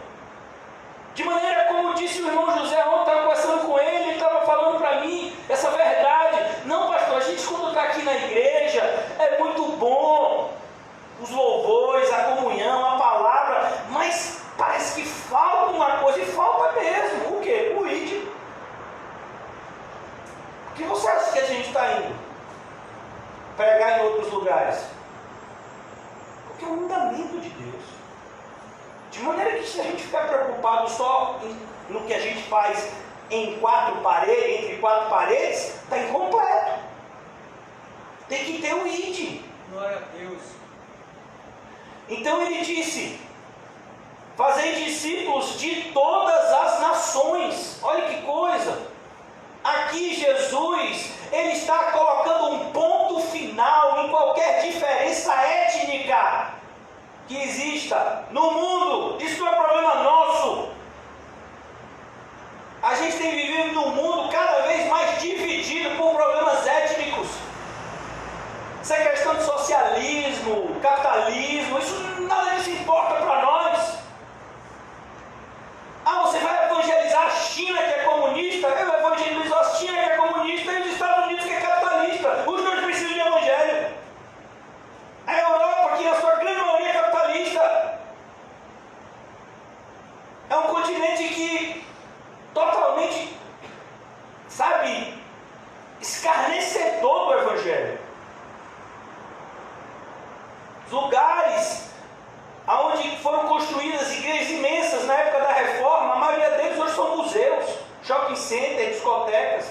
De maneira como disse o irmão José ontem, estava conversando com ele estava falando para mim essa verdade. Não, pastor, a gente quando está aqui na igreja é muito bom. Os louvores, a comunhão, a palavra, mas parece que falta uma coisa, e falta mesmo. O quê? O ID. O que você acha que a gente está indo? Pregar em outros lugares? Porque é o mandamento de Deus. De maneira que se a gente ficar preocupado só no que a gente faz entre quatro paredes, está incompleto. Tem que ter o ID. Glória a Deus. Então ele disse: fazei discípulos de todas as nações. Olha que coisa. Aqui Jesus, ele está colocando um ponto final em qualquer diferença étnica que exista no mundo. Isso não é problema nosso. A gente tem vivido num mundo cada vez mais dividido por problemas étnicos. Isso é questão de socialismo, capitalismo, isso nada disso importa para nós. Ah, você vai evangelizar a China que é comunista, eu evangelizo a China que é comunista e os Estados Unidos que é capitalista. Os dois precisam de evangelho. A Europa, que na sua grande maioria é capitalista, é um continente que totalmente, escarnecedor do evangelho. Lugares onde foram construídas igrejas imensas na época da reforma, a maioria deles hoje são museus, shopping center, discotecas.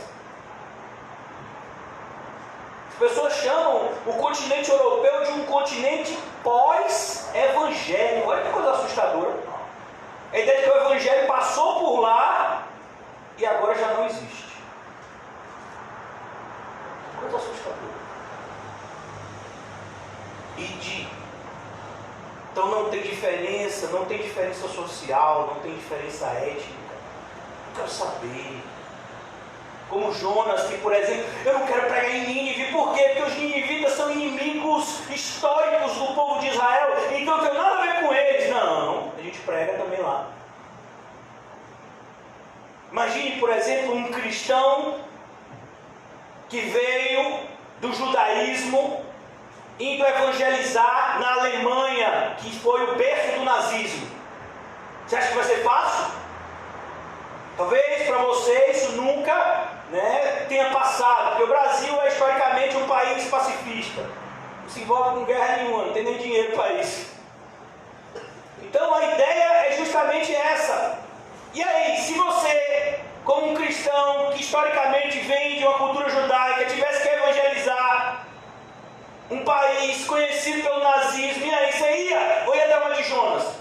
As pessoas chamam o continente europeu de um continente pós-evangélico. Olha que coisa assustadora. A ideia de que o evangelho passou por lá e agora já não existe. Coisa assustadora. Então não tem diferença social, não tem diferença étnica. Eu quero saber. Como Jonas, que por exemplo, eu não quero pregar em Nínive. Por quê? Porque os ninivitas são inimigos históricos do povo de Israel, então não tem nada a ver com eles. Não, a gente prega também lá. Imagine, por exemplo, um cristão que veio do judaísmo indo evangelizar na Alemanha, que foi o berço do nazismo. Você acha que vai ser fácil? Talvez para você isso nunca tenha passado, porque o Brasil é historicamente um país pacifista, não se envolve com guerra nenhuma, não tem nem dinheiro para isso. Então a ideia é justamente essa. E aí, se você, como um cristão que historicamente vem de uma cultura judaica, tivesse que evangelizar um país conhecido pelo nazismo, e aí você ia ou ia dar uma de Jonas?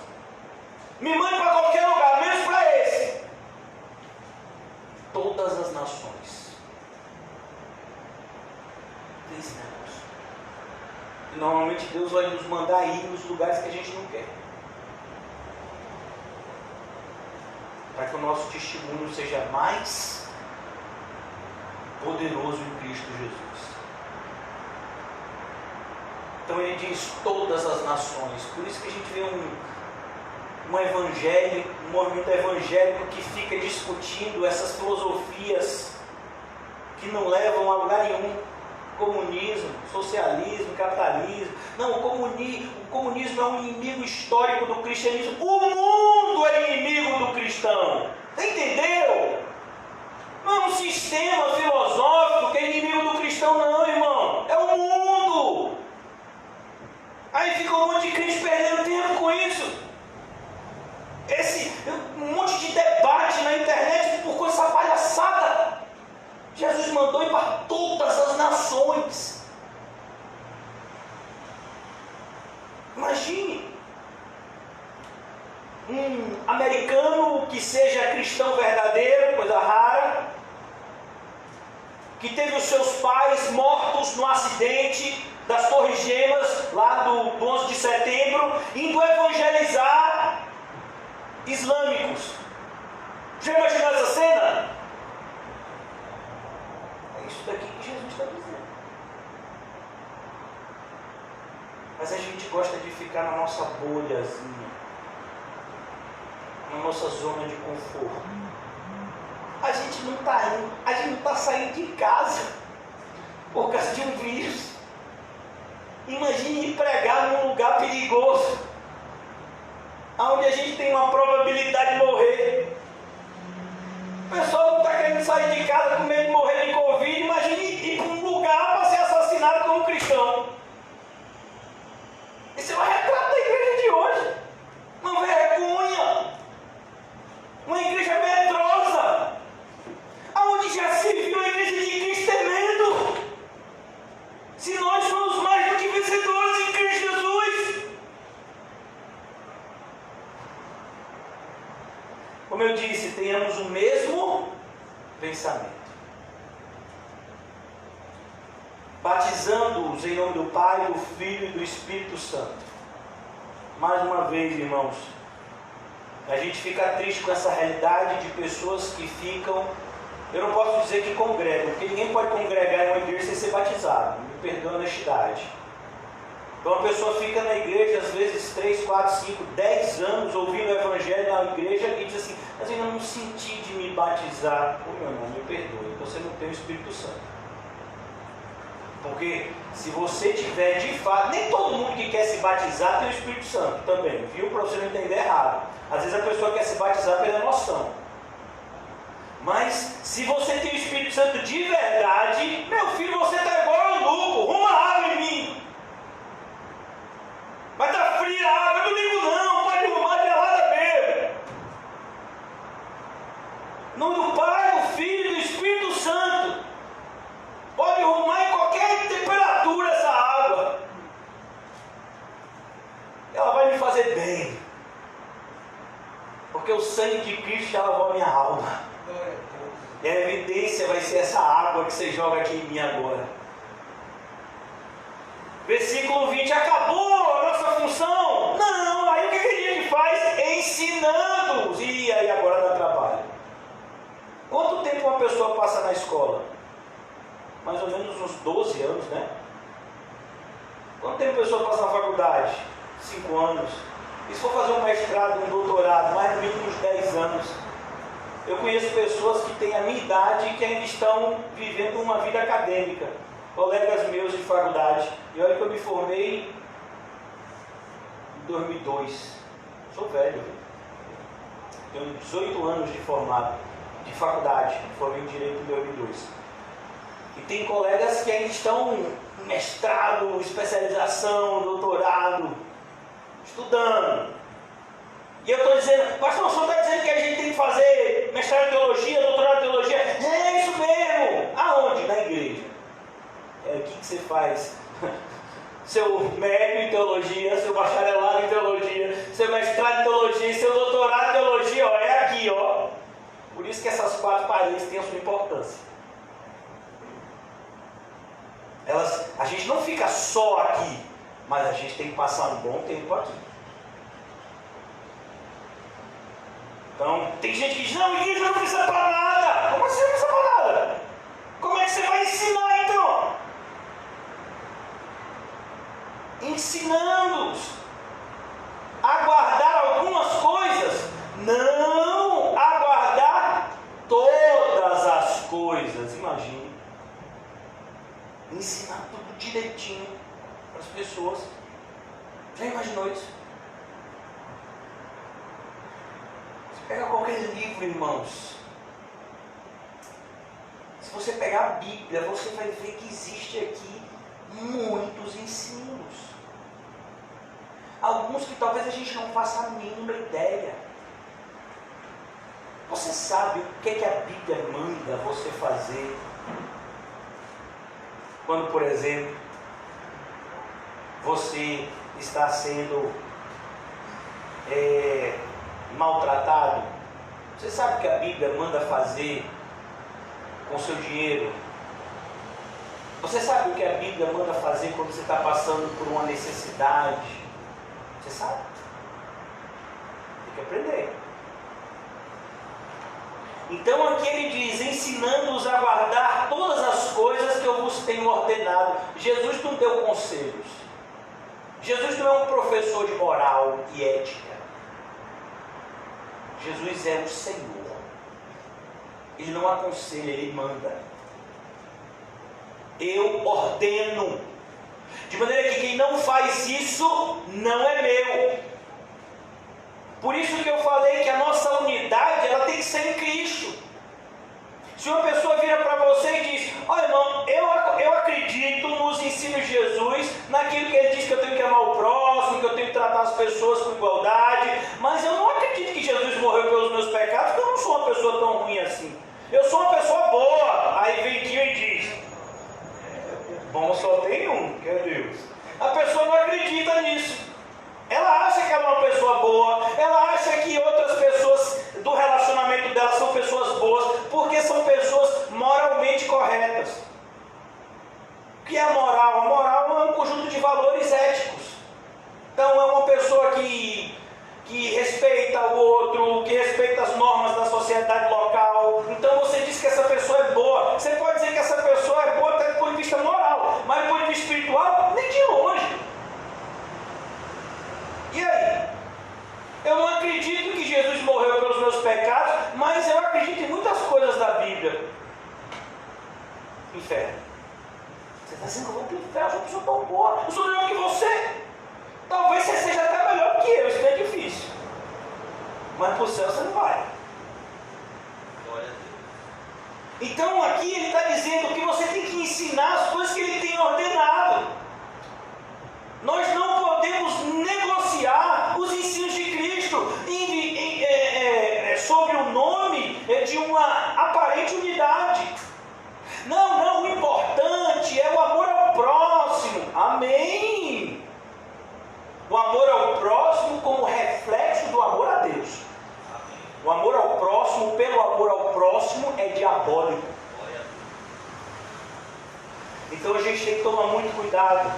Me mande para qualquer lugar, menos para esse. Todas as nações. esse negócio. E normalmente Deus vai nos mandar ir nos lugares que a gente não quer. Para que o nosso testemunho seja mais poderoso em Cristo Jesus. Então ele diz todas as nações. Por isso que a gente vê um movimento evangélico que fica discutindo essas filosofias que não levam a lugar nenhum. Comunismo, socialismo, capitalismo. Não, o comunismo é um inimigo histórico do cristianismo. O mundo é inimigo do cristão. Entendeu? Não é um sistema filosófico que é inimigo do cristão, não, irmão. É o mundo. Aí fica um monte de crente perdendo tempo com isso. Um monte de debate na internet por essa palhaçada. Jesus mandou ir para todas as nações. Imagine um americano que seja cristão verdadeiro, coisa rara, que teve os seus pais mortos no acidente das Torres Gêmeas, lá do 11 de setembro, indo evangelizar islâmicos. Já imaginou essa cena? É isso daqui que Jesus está dizendo. Mas a gente gosta de ficar na nossa bolhazinha, na nossa zona de conforto. A gente não está indo, a gente não está saindo de casa por causa de um vírus. Imagine ir pregar num lugar perigoso, onde a gente tem uma probabilidade de morrer. O pessoal não está querendo sair de casa com medo de morrer de Covid. Imagine ir para um lugar para ser assassinado como cristão. Esse é o retrato da igreja de hoje. Uma vergonha. Uma igreja medrosa. Aonde já se viu a igreja de Cristo temendo? Se nós somos mais do que vencedores em Cristo Jesus. Como eu disse, tenhamos o mesmo pensamento. Batizando-os em nome do Pai, do Filho e do Espírito Santo. Mais uma vez, irmãos, a gente fica triste com essa realidade de pessoas que ficam... Eu não posso dizer que congregam, porque ninguém pode congregar em uma igreja sem ser batizado. Me perdoa a honestidade. Então a pessoa fica na igreja, às vezes 3, 4, 5, 10 anos, ouvindo o evangelho na igreja e diz assim: mas eu ainda não senti de me batizar. Ô meu irmão, me perdoe, você não tem o Espírito Santo. Porque se você tiver de fato, nem todo mundo que quer se batizar tem o Espírito Santo também, viu? Para você não entender errado. Às vezes a pessoa quer se batizar pela emoção. Mas se você tem o Espírito Santo de verdade, meu filho, você está igual ao Luco, uma água em mim. Vai estar fria a água, eu não ligo não, pode arrumar gelada mesmo. Em nome do Pai, do Filho e do Espírito Santo. Pode arrumar em qualquer temperatura essa água. Ela vai me fazer bem. Porque o sangue de Cristo já lavou a minha alma. E a evidência vai ser essa água que você joga aqui em mim agora. Versículo 20, acabou a nossa função? Não, aí o que a gente faz? Ensinando-os. E aí agora dá trabalho. Quanto tempo uma pessoa passa na escola? Mais ou menos uns 12 anos, né? Quanto tempo a pessoa passa na faculdade? 5 anos. E se for fazer um mestrado, um doutorado, mais ou menos uns 10 anos. Eu conheço pessoas que têm a minha idade e que ainda estão vivendo uma vida acadêmica. Colegas meus de faculdade. E olha que eu me formei em 2002. Sou velho. Tenho 18 anos de formado, de faculdade. Formei em Direito em 2002. E tem colegas que ainda estão em mestrado, especialização, doutorado, estudando. E eu estou dizendo, pastor, o senhor está dizendo que a gente tem que fazer mestrado em teologia, doutorado em teologia? É isso mesmo! Aonde? Na igreja. O que você faz? Seu médio em teologia, seu bacharelado em teologia, seu mestrado em teologia, seu doutorado em teologia, ó, é aqui, ó. Por isso que essas 4 paredes têm a sua importância. Elas A gente não fica só aqui, mas a gente tem que passar um bom tempo aqui. Então, tem gente que diz, não, igreja não precisa para nada. Como assim não precisa para nada? Como é que você vai ensinar então? Ensinando-os a guardar algumas coisas, não a guardar todas as coisas. Imagine, ensinar tudo direitinho para as pessoas. Já imaginou isso? Você pega qualquer livro, irmãos. Se você pegar a Bíblia, você vai ver que existe aqui muitos ensinos. Alguns que talvez a gente não faça a mínima ideia. Você sabe o que é que a Bíblia manda você fazer? Quando, por exemplo, você está sendo maltratado, você sabe o que a Bíblia manda fazer com o seu dinheiro? Você sabe o que a Bíblia manda fazer quando você está passando por uma necessidade? Você sabe? Tem que aprender. Então aqui ele diz, ensinando-os a guardar todas as coisas que eu vos tenho ordenado. Jesus não deu conselhos. Jesus não é um professor de moral e ética. Jesus é o Senhor. Ele não aconselha, ele manda. Eu ordeno. De maneira que quem não faz isso, não é meu. Por isso que eu falei que a nossa unidade, ela tem que ser em Cristo. Se uma pessoa vira para você e diz, olha irmão, eu acredito nos ensinos de Jesus, naquilo que ele diz que eu tenho que amar o próximo, que eu tenho que tratar as pessoas com igualdade, mas eu não acredito que Jesus morreu pelos meus pecados, porque eu não sou uma pessoa tão ruim assim. Eu sou uma pessoa boa. Aí vem aqui e diz, bom só tem um, que é Deus. A pessoa não acredita nisso. Ela acha que ela é uma pessoa boa, ela acha que outras pessoas do relacionamento dela são pessoas boas, porque são pessoas moralmente corretas. O que é a moral? A moral é um conjunto de valores éticos. Então é uma pessoa que respeita o outro, que respeita as normas da sociedade local. Então você diz que essa pessoa é boa. Você pode dizer que essa pessoa é boa até do ponto de vista moral, mas do ponto de vista espiritual, nem de longe. E aí? Eu não acredito que Jesus morreu pelos meus pecados, mas eu acredito em muitas coisas da Bíblia. Inferno. Você está dizendo que eu vou para o inferno, eu sou uma pessoa tão boa, eu sou melhor que você. Talvez você seja até melhor que eu, isso é difícil. Mas para o céu você não vai. Então aqui ele está dizendo que você tem que ensinar as coisas que ele tem ordenado. Nós não podemos negociar os ensinos de Cristo sobre o nome de uma aparente unidade. Não, o importante é o amor ao próximo. Amém. O amor ao próximo como reflexo do amor a Deus. O amor ao próximo, pelo amor ao próximo, é diabólico. Então a gente tem que tomar muito cuidado,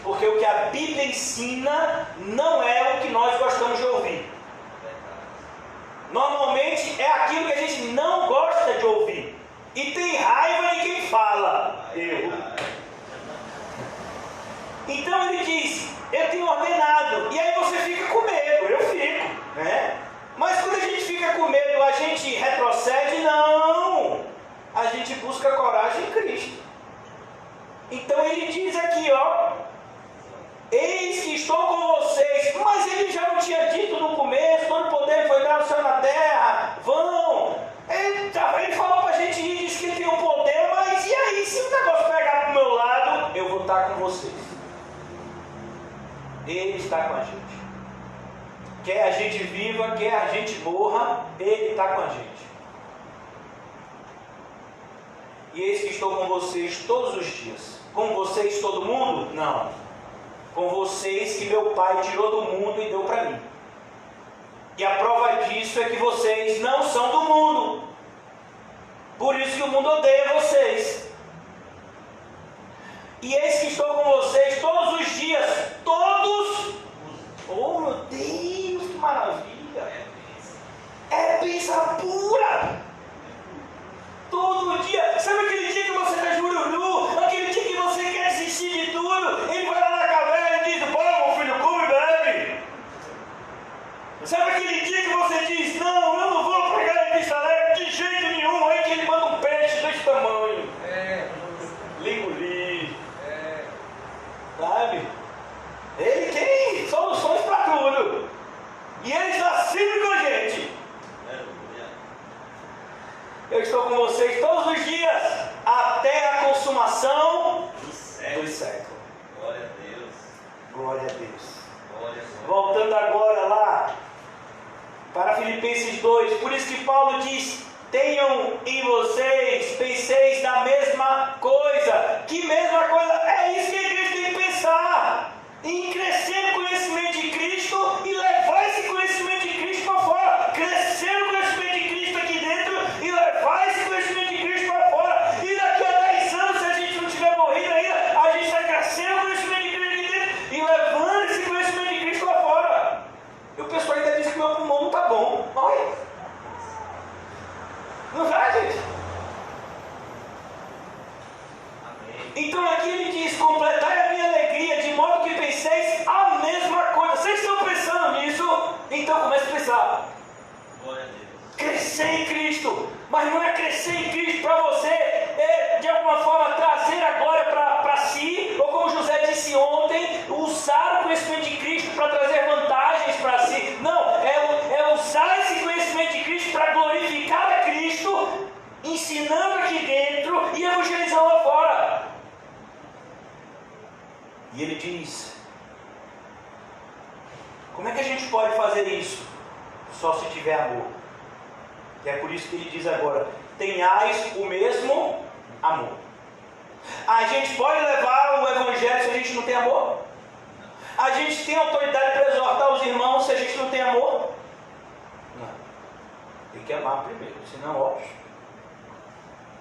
porque o que a Bíblia ensina não é o que nós gostamos de ouvir. Normalmente é aquilo que a gente não gosta de ouvir. E tem raiva em quem fala. Eu. Então ele diz, eu tenho ordenado. E aí você fica com medo, eu fico, né? Mas quando a gente fica com medo, a gente retrocede? Não! A gente busca coragem em Cristo. Então ele diz aqui, ó, eis que estou com vocês. Mas ele já não tinha dito no começo, todo poder foi dado ao céu e na terra, vão. Ele falou para a gente ir, disse que ele tem o poder, mas e aí, se o negócio pegar para o meu lado, eu vou estar com vocês. Ele está com a gente. Quer a gente viva, quer a gente morra, ele está com a gente. E eis que estou com vocês todos os dias. Com vocês todo mundo? Não. Com vocês que meu Pai tirou do mundo e deu para mim. E a prova disso é que vocês não são do mundo. Por isso que o mundo odeia vocês. E eis que estou com vocês todos os dias, todos. Oh meu Deus, que maravilha! É bênção pura! Todo dia, sabe aquele dia que você está jururu, aquele dia que você quer desistir de tudo, ele vai lá na caverna e diz: pô, meu filho, come e bebe. Sabe aquele dia que você diz: não, eu não vou pregar em vista alegre de jeito nenhum, aí que ele manda um peixe desse tamanho. Lingulir. Sabe? Ele tem soluções para tudo. E ele está sempre com a gente. Eu estou com vocês todos os dias, até a consumação dos séculos. Glória a Deus. Glória a Deus. Glória a Deus. Voltando agora lá para Filipenses 2, por isso que Paulo diz: tenham em vocês, penseis da mesma coisa. Que mesma coisa? É isso que a igreja tem que pensar. Em crescer no conhecimento de Cristo e levar esse conhecimento de Cristo para fora. Crescer no conhecimento de Cristo aqui dentro e levar esse conhecimento de Cristo para fora. E daqui a 10 anos, se a gente não tiver morrido ainda, a gente está crescendo no conhecimento de Cristo aqui dentro e levando esse conhecimento de Cristo para fora. E o pessoal ainda diz que meu pulmão não está bom. Olha. Não vai, gente? Então aqui ele diz: completai a minha alegria, de modo que penseis a mesma coisa. Vocês estão pensando nisso? Então comece a pensar. Glória a Deus. Crescer em Cristo. Mas não é crescer em Cristo para você de alguma forma trazer a glória para si, ou como José disse ontem, usar o conhecimento de Cristo para trazer vantagens para si. Não, é usar esse conhecimento de Cristo para glorificar a Cristo, ensinando aqui dentro e evangelizando lá fora. E ele diz: como é que a gente pode fazer isso? Só se tiver amor. E é por isso que ele diz agora: tenhais o mesmo amor. A gente pode levar o evangelho se a gente não tem amor? A gente tem autoridade para exortar os irmãos se a gente não tem amor? Não. Tem que amar primeiro, senão, óbvio,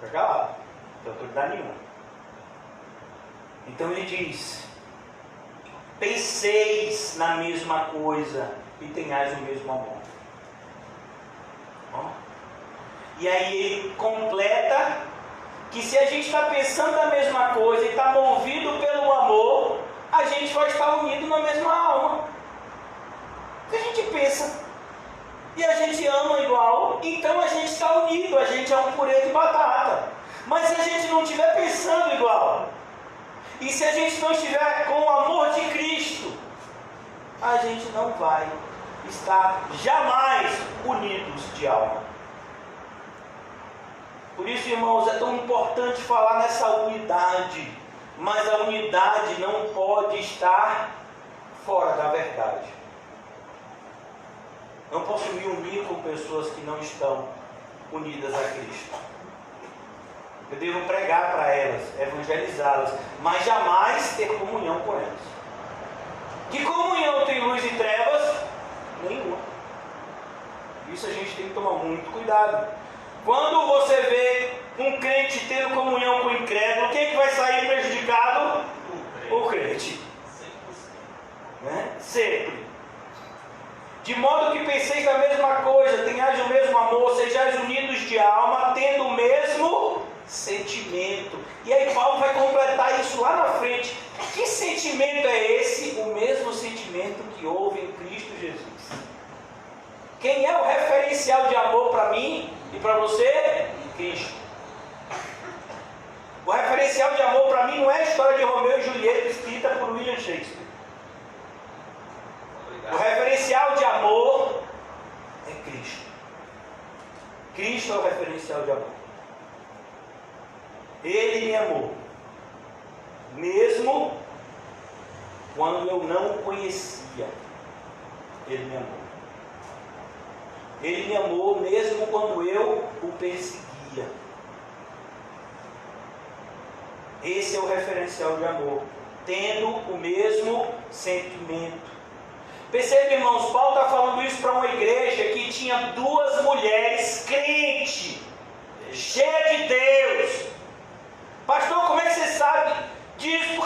fica calado, não tem autoridade nenhuma. Então ele diz: penseis na mesma coisa e tenhais o mesmo amor. Bom? E aí ele completa que se a gente está pensando na mesma coisa e está movido pelo amor, a gente vai estar unido na mesma alma. Se a gente pensa e a gente ama igual, então a gente está unido, a gente é um purê de batata. Mas se a gente não estiver pensando igual, e se a gente não estiver com o amor de Cristo, a gente não vai estar jamais unidos de alma. Por isso, irmãos, é tão importante falar nessa unidade. Mas a unidade não pode estar fora da verdade. Não posso me unir com pessoas que não estão unidas a Cristo. Eu devo pregar para elas, evangelizá-las, mas jamais ter comunhão com elas. Que comunhão tem luz e trevas? Nenhuma. Isso a gente tem que tomar muito cuidado. Quando você vê um crente tendo comunhão com o incrédulo, quem é que vai sair prejudicado? O crente. Né? Sempre. De modo que penseis na mesma coisa, tenhais o mesmo amor, sejais unidos de alma, tendo o mesmo sentimento. E aí Paulo vai completar isso lá na frente. Que sentimento é esse? O mesmo sentimento que houve em Cristo Jesus. Quem é o referencial de amor para mim e para você? Cristo. O referencial de amor para mim não é a história de Romeu e Julieta escrita por William Shakespeare. O referencial de amor é Cristo. Cristo é o referencial de amor. Ele me amou, mesmo quando eu não o conhecia. Ele me amou. Ele me amou mesmo quando eu o perseguia. Esse é o referencial de amor, tendo o mesmo sentimento. Percebe, irmãos, Paulo está falando isso para uma igreja que tinha 2 mulheres crentes, cheia de Deus. Pastor, como é que você sabe disso?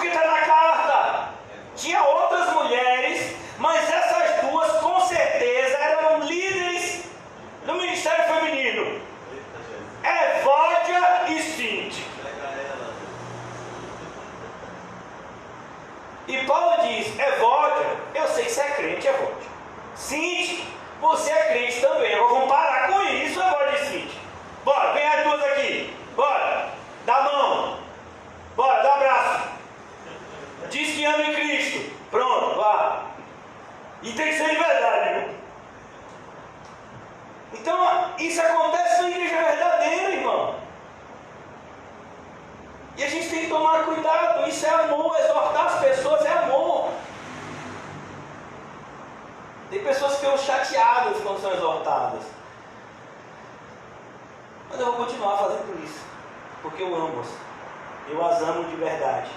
Mas eu vou continuar fazendo isso, porque eu amo-as. Eu as amo de verdade,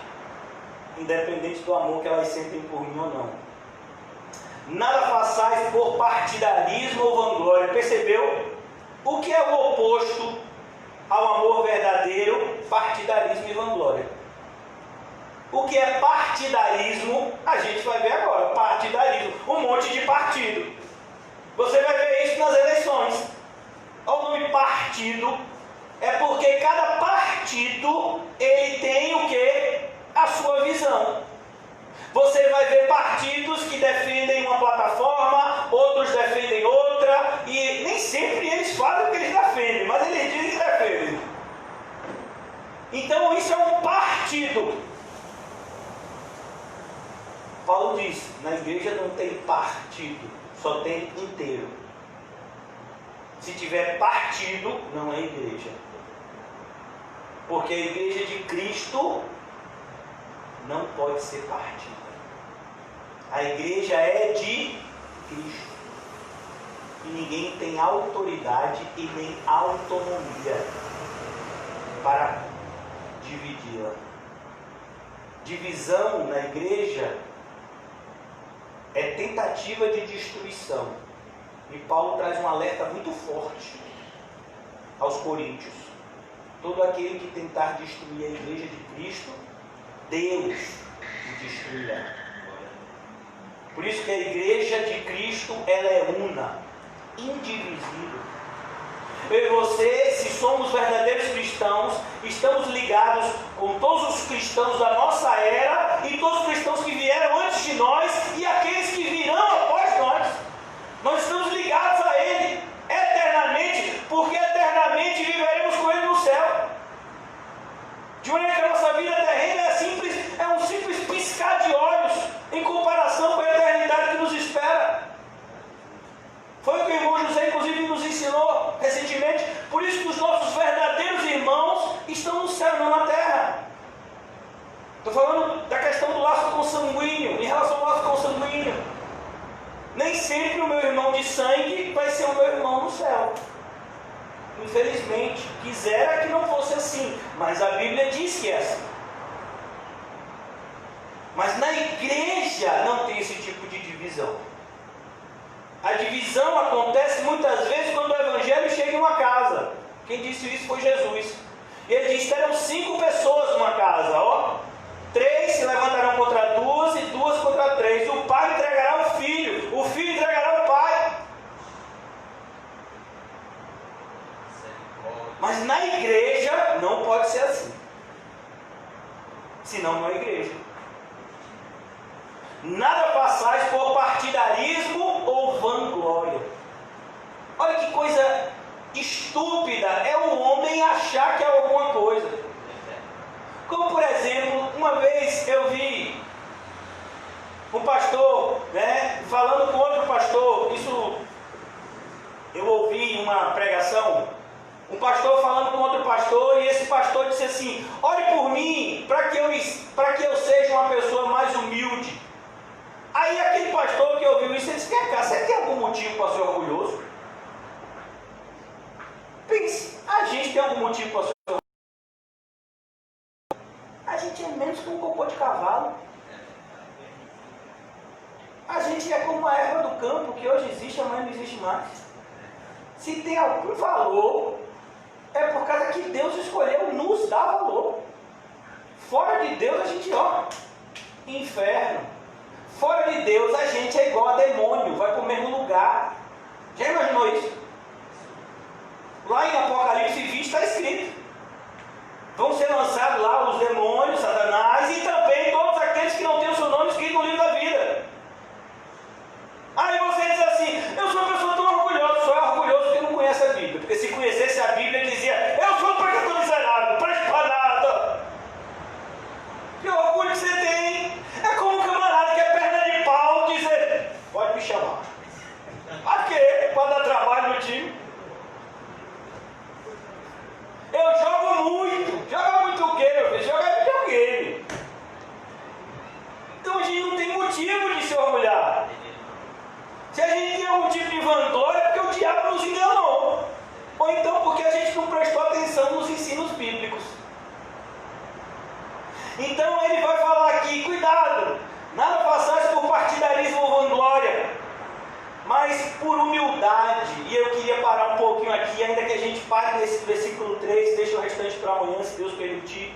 independente do amor que elas sentem por mim ou não. Nada façais por partidarismo ou vanglória. Percebeu? O que é o oposto ao amor verdadeiro? Partidarismo e vanglória. O que é partidarismo? A gente vai ver agora. Partidarismo, um monte de partido. Você vai ver isso nas eleições. O nome partido é porque cada partido ele tem o que? A sua visão. Você vai ver partidos que defendem uma plataforma, outros defendem outra, e nem sempre eles fazem o que eles defendem, mas eles dizem que defendem. Então isso é um partido. Paulo diz, na igreja não tem partido, só tem inteiro. Se tiver partido, não é igreja. Porque a igreja de Cristo não pode ser partido. A igreja é de Cristo. E ninguém tem autoridade e nem autonomia para dividi-la. Divisão na igreja é tentativa de destruição. E Paulo traz um alerta muito forte aos coríntios. Todo aquele que tentar destruir a igreja de Cristo, Deus o destruirá. Por isso que a igreja de Cristo, ela é una, indivisível. Eu e você, se somos verdadeiros cristãos, estamos ligados com todos os cristãos da nossa era e todos os cristãos que vieram antes de nós e aqueles que virão após nós. Nós estamos ligados a Ele eternamente, porque eternamente viveremos com Ele no céu. De maneira que a nossa vida terrena é um simples piscar de olhos em comparação com a eternidade que nos espera. Foi o que o irmão José, inclusive, nos ensinou recentemente. Por isso que os nossos verdadeiros irmãos estão no céu, não na terra. Estou falando da questão do laço consanguíneo, em relação ao laço consanguíneo. Nem sempre o meu irmão de sangue vai ser o meu irmão no céu. Infelizmente, quisera que não fosse assim, mas a Bíblia diz que é assim. Mas na igreja não tem esse tipo de divisão. A divisão acontece muitas vezes quando o evangelho chega em uma casa. Quem disse isso foi Jesus. Ele disse: terão 5 pessoas numa casa, ó. 3 se levantarão contra 2 e 2 contra 3. O pai entregará o filho entregará o pai. Mas na igreja não pode ser assim. Senão não é igreja. Nada façais por partidarismo ou vanglória. Olha que coisa estúpida é o homem achar que é alguma coisa. Como por exemplo, uma vez eu vi um pastor, falando com outro pastor. Isso eu ouvi em uma pregação. Um pastor falando com outro pastor, e esse pastor disse assim: ore por mim, para que eu seja uma pessoa mais humilde. Aí aquele pastor que ouviu isso, ele disse: vem cá, você tem algum motivo para ser orgulhoso? Pense, a gente tem algum motivo para ser orgulhoso? A gente é menos que um cocô de cavalo. A gente é como a erva do campo, que hoje existe, amanhã não existe mais. Se tem algum valor, é por causa que Deus escolheu nos dar valor. Fora de Deus a gente, inferno. Fora de Deus a gente é igual a demônio, vai para o mesmo lugar. Já imaginou isso? Lá em Apocalipse 20 está escrito: vão ser lançados lá os demônios, Satanás, e também todos aqueles que não têm o seu nome escrito no livro da vida. Aí você diz assim: eu sou uma pessoa tão orgulhosa. Só é orgulhoso porque não conhece a Bíblia. Porque se conhecesse a Bíblia, ele dizia: eu sou um pecador miserável, presto para nada. Que orgulho que você tem! É como um camarada que é perna de pau dizer: pode me chamar. Para quê? Para dar trabalho no time. Eu jogo muito. Joga muito o quê, meu filho? Joga videogame. Então ele vai falar aqui, cuidado, nada façais por partidarismo ou vanglória, mas por humildade. E eu queria parar um pouquinho aqui, ainda que a gente pare nesse versículo 3, deixa o restante para amanhã, se Deus permitir.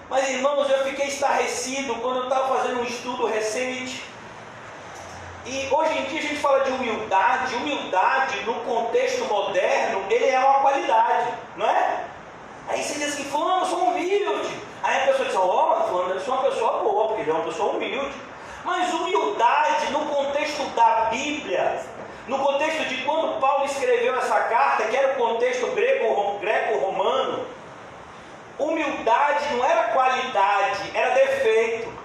Mas irmãos, eu fiquei estarrecido quando eu estava fazendo um estudo recente. E hoje em dia a gente fala de humildade. Humildade no contexto moderno, ele é uma qualidade, não é? Aí você diz assim, fulano, eu sou humilde. Aí a pessoa diz, fulano, eu sou uma pessoa boa, porque ele é uma pessoa humilde. Mas humildade no contexto da Bíblia, no contexto de quando Paulo escreveu essa carta, que era o contexto greco-romano, humildade não era qualidade, era defeito.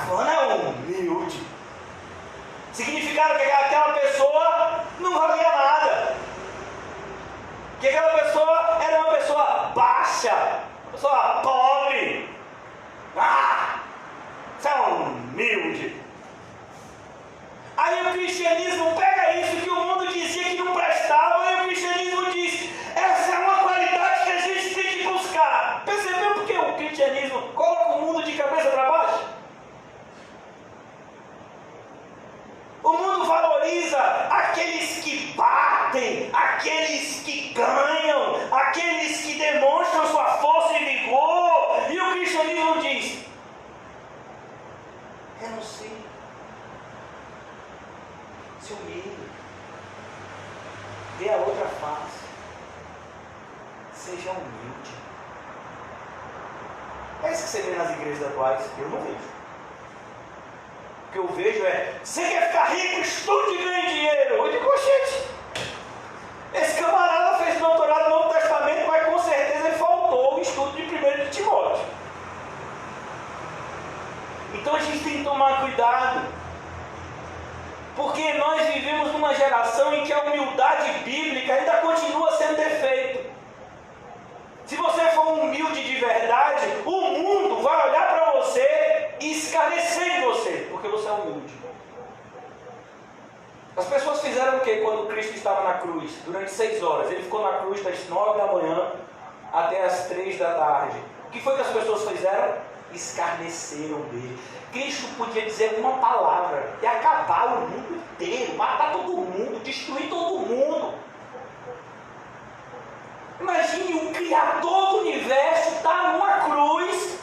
Fulano é humilde. Significava que aquela pessoa não valia nada. Que aquela pessoa era uma pessoa baixa, uma pessoa pobre. Você é humilde. Aí o cristianismo pega isso que o mundo dizia que não prestava, e o cristianismo diz, essa é uma qualidade que a gente tem que buscar. Percebeu porque o cristianismo coloca o mundo de cabeça para baixo? O mundo valoriza aqueles que batem, aqueles que ganham, aqueles que demonstram sua força e vigor. E o cristianismo diz, renuncie, se humilhe, dê a outra face, seja humilde. É isso que você vê nas igrejas atuais? Eu não vejo. O que eu vejo é, você quer ficar rico, estude e ganhe dinheiro. Eu digo, gente, esse camarada fez doutorado no Novo Testamento, mas com certeza ele faltou o estudo de 1 de Timóteo. Então a gente tem que tomar cuidado, porque nós vivemos numa geração em que a humildade bíblica ainda continua sendo defeito. Se você for humilde de verdade, o mundo vai olhar para você e escarnecer de você, porque você é humilde. As pessoas fizeram o que quando Cristo estava na cruz? Durante 6 horas. Ele ficou na cruz das 9 da manhã até as 3 da tarde. O que foi que as pessoas fizeram? Escarneceram dele. Cristo podia dizer uma palavra e acabar o mundo inteiro, matar todo mundo, destruir todo mundo. Imagine o Criador do universo estar numa cruz,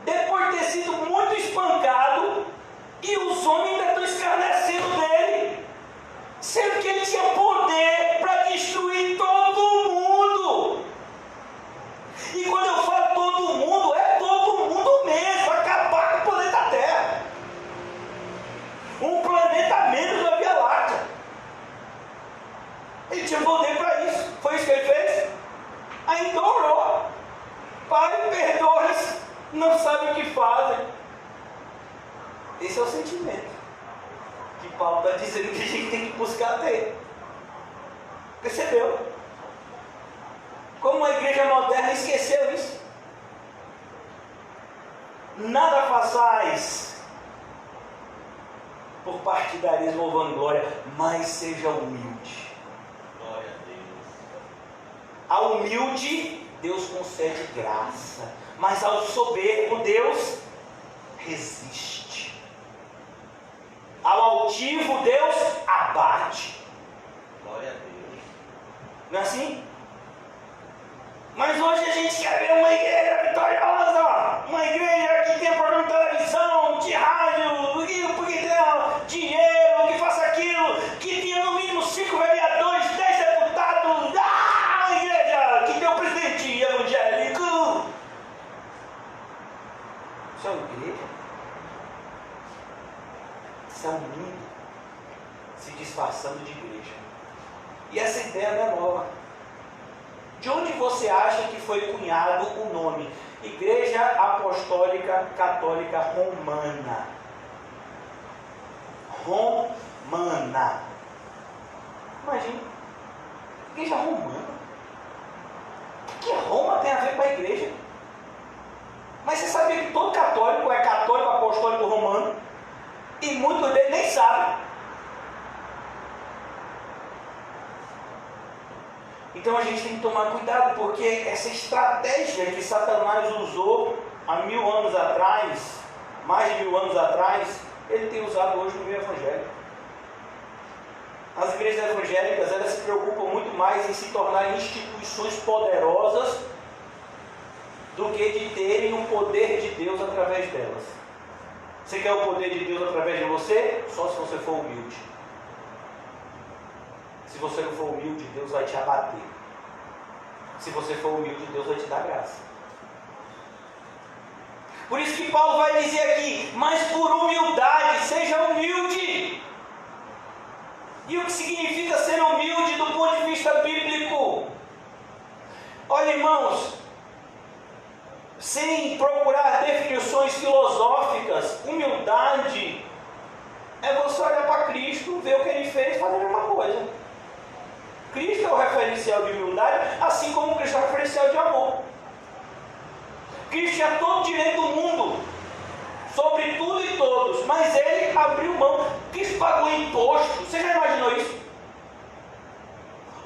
depois de ter sido muito espancado, e os homens ainda estão escarnecendo dele, sendo que ele tinha poder para destruir todo mundo. E quando eu falo todo mundo, é todo mundo mesmo, acabar com o planeta Terra. Um planeta menos da Via Láctea. Ele tinha poder para isso. Foi isso que ele fez? Aí então orou, Pai, perdoa-lhes, não sabem o que fazem. Esse é o sentimento que Paulo está dizendo que a gente tem que buscar ter. Percebeu? Como a igreja moderna esqueceu isso. Nada façais por partidarismo ou vanglória, mas seja humilde. Glória a Deus. Ao humilde, Deus concede graça, mas ao soberbo, Deus resiste. Ao altivo, Deus abate. Glória a Deus. Não é assim? Mas hoje a gente quer ver uma igreja vitoriosa, uma igreja que tem programa de televisão, de rádio, que tenha dinheiro, que faça aquilo, que tenha no mínimo 5 vereadores, 10 deputados, uma igreja que tem um presidente evangélico. Isso é uma igreja? Isso é um mundo se disfarçando de igreja. E essa ideia não é nova. De onde você acha que foi cunhado o nome? Igreja Apostólica Católica Romana. Romana. Imagina. Igreja romana. O que Roma tem a ver com a igreja? Mas você sabia que todo católico é católico apostólico romano? E muitos deles nem sabem. Então a gente tem que tomar cuidado, porque essa estratégia que Satanás usou há 1000 anos atrás, mais de 1000 anos atrás, ele tem usado hoje no meio evangélico. As igrejas evangélicas, elas se preocupam muito mais em se tornar instituições poderosas do que de terem o poder de Deus através delas. Você quer o poder de Deus através de você? Só se você for humilde. Se você não for humilde, Deus vai te abater. Se você for humilde, Deus vai te dar graça. Por isso que Paulo vai dizer aqui, mas por humildade, seja humilde. E o que significa ser humilde do ponto de vista bíblico? Olha, irmãos, sem procurar definições filosóficas, humildade é você olhar para Cristo, ver o que Ele fez e fazer a mesma coisa. Cristo é o referencial de humildade, assim como Cristo é o referencial de amor. Cristo tinha todo o direito do mundo, sobre tudo e todos, mas Ele abriu mão. Cristo pagou imposto. Você já imaginou isso?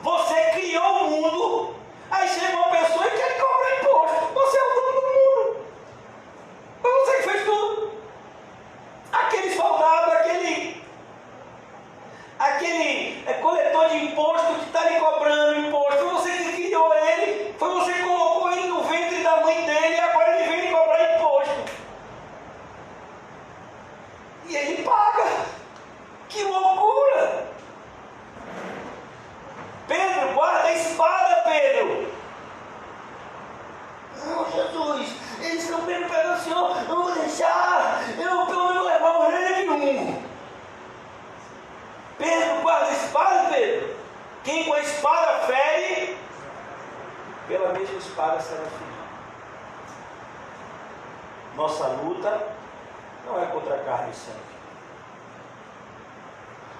Você criou o mundo, aí chega uma pessoa e quer lhe cobrar imposto. Você é o dono do mundo. Foi você que fez tudo. Aquele soldado, aquele coletor de imposto que está lhe cobrando imposto, foi você que criou ele, foi você que colocou ele no ventre da mãe dele, e agora ele vem lhe cobrar imposto. E ele paga. Que loucura! Pedro, guarda a espada, Pedro! Não, Jesus, eles estão bem pelo Senhor, não vou deixar, eu pelo menos levar o rei nenhum. Pedro, guarda a espada, Pedro. Quem com a espada fere, pela mesma espada será ferido. Nossa luta não é contra carne e sangue.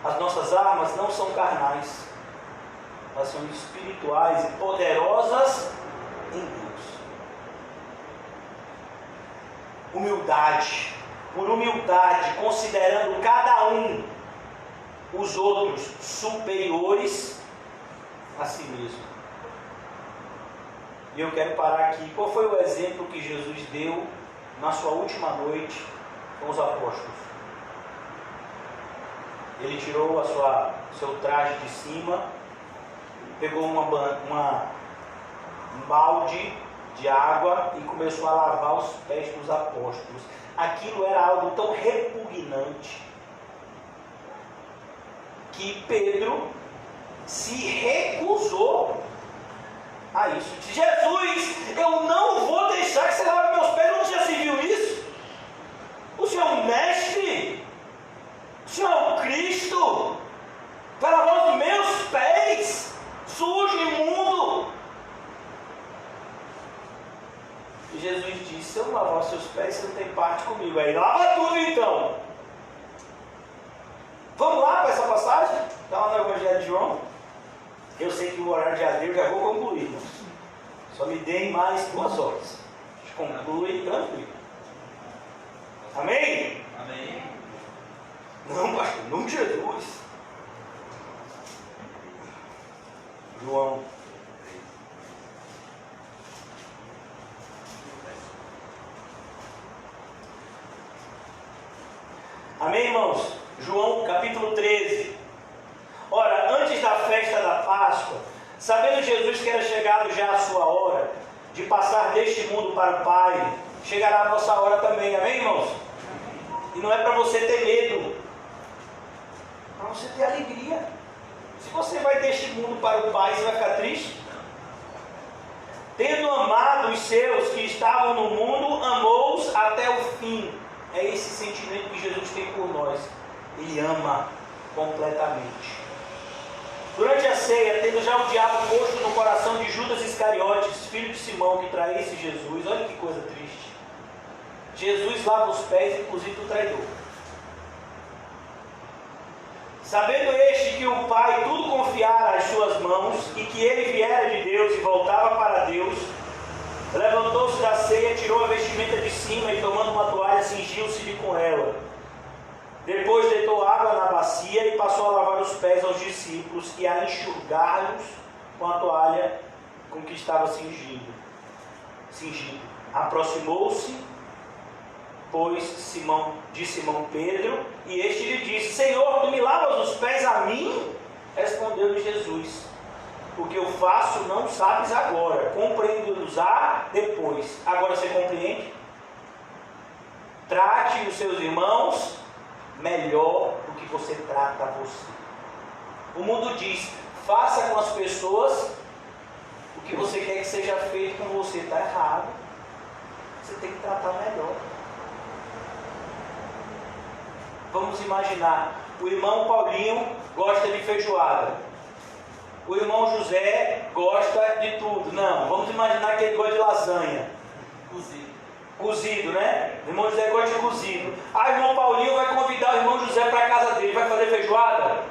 As nossas armas não são carnais, elas são espirituais e poderosas em Deus. Humildade, por humildade, considerando cada um os outros superiores a si mesmo. E eu quero parar aqui. Qual foi o exemplo que Jesus deu na sua última noite com os apóstolos? Ele tirou seu traje de cima, pegou um balde de água e começou a lavar os pés dos apóstolos. Aquilo era algo tão repugnante que Pedro se recusou a isso. Jesus, eu não vou deixar que você lave meus pés. Não já se viu isso? O Senhor é um mestre, o Senhor é um Cristo, vai lavar os meus pés, sujo, imundo. E Jesus disse, se eu não lavar os seus pés, você não tem parte comigo. Aí lava tudo então. Vamos lá para essa passagem? Está lá no Evangelho de João. Eu sei que o horário já deu, já vou concluir. Né? Só me deem mais 2 horas. Conclui tranquilo. Amém? Amém. Não, pastor, não Jesus. João. Amém, irmãos? João capítulo 13. Ora, antes da festa da Páscoa, sabendo Jesus que era chegado já a sua hora de passar deste mundo para o Pai, chegará a nossa hora também, amém, irmãos? E não é para você ter medo, é para você ter alegria. Se você vai deste mundo para o Pai, você vai ficar triste? Tendo amado os seus que estavam no mundo, amou-os até o fim. É esse sentimento que Jesus tem por nós. Ele ama completamente. Durante a ceia, tendo já o diabo posto no coração de Judas Iscariotes, filho de Simão, que traísse Jesus, olha que coisa triste. Jesus lava os pés, inclusive do traidor. Sabendo este que o Pai tudo confiara às suas mãos, e que ele viera de Deus e voltava para Deus, levantou-se da ceia, tirou a vestimenta de cima e, tomando uma toalha, cingiu-se-lhe com ela. Depois deitou água na bacia e passou a lavar os pés aos discípulos e a enxugar-lhes com a toalha com que estava cingido. Aproximou-se, pois, de Simão Pedro, e este lhe disse: Senhor, tu me lavas os pés a mim? Respondeu-lhe Jesus: o que eu faço não sabes agora, compreendo-los-á depois. Agora você compreende? Trate os seus irmãos melhor do que você trata você. O mundo diz: faça com as pessoas o que você quer que seja feito com você. Está errado. Você tem que tratar melhor. Vamos imaginar, o irmão Paulinho gosta de feijoada, o irmão José gosta de tudo. Não, vamos imaginar que ele gosta de lasanha. Cozido, né? O irmão José gosta de cozido. Ah, o irmão Paulinho vai convidar o irmão José para a casa dele. Vai fazer feijoada?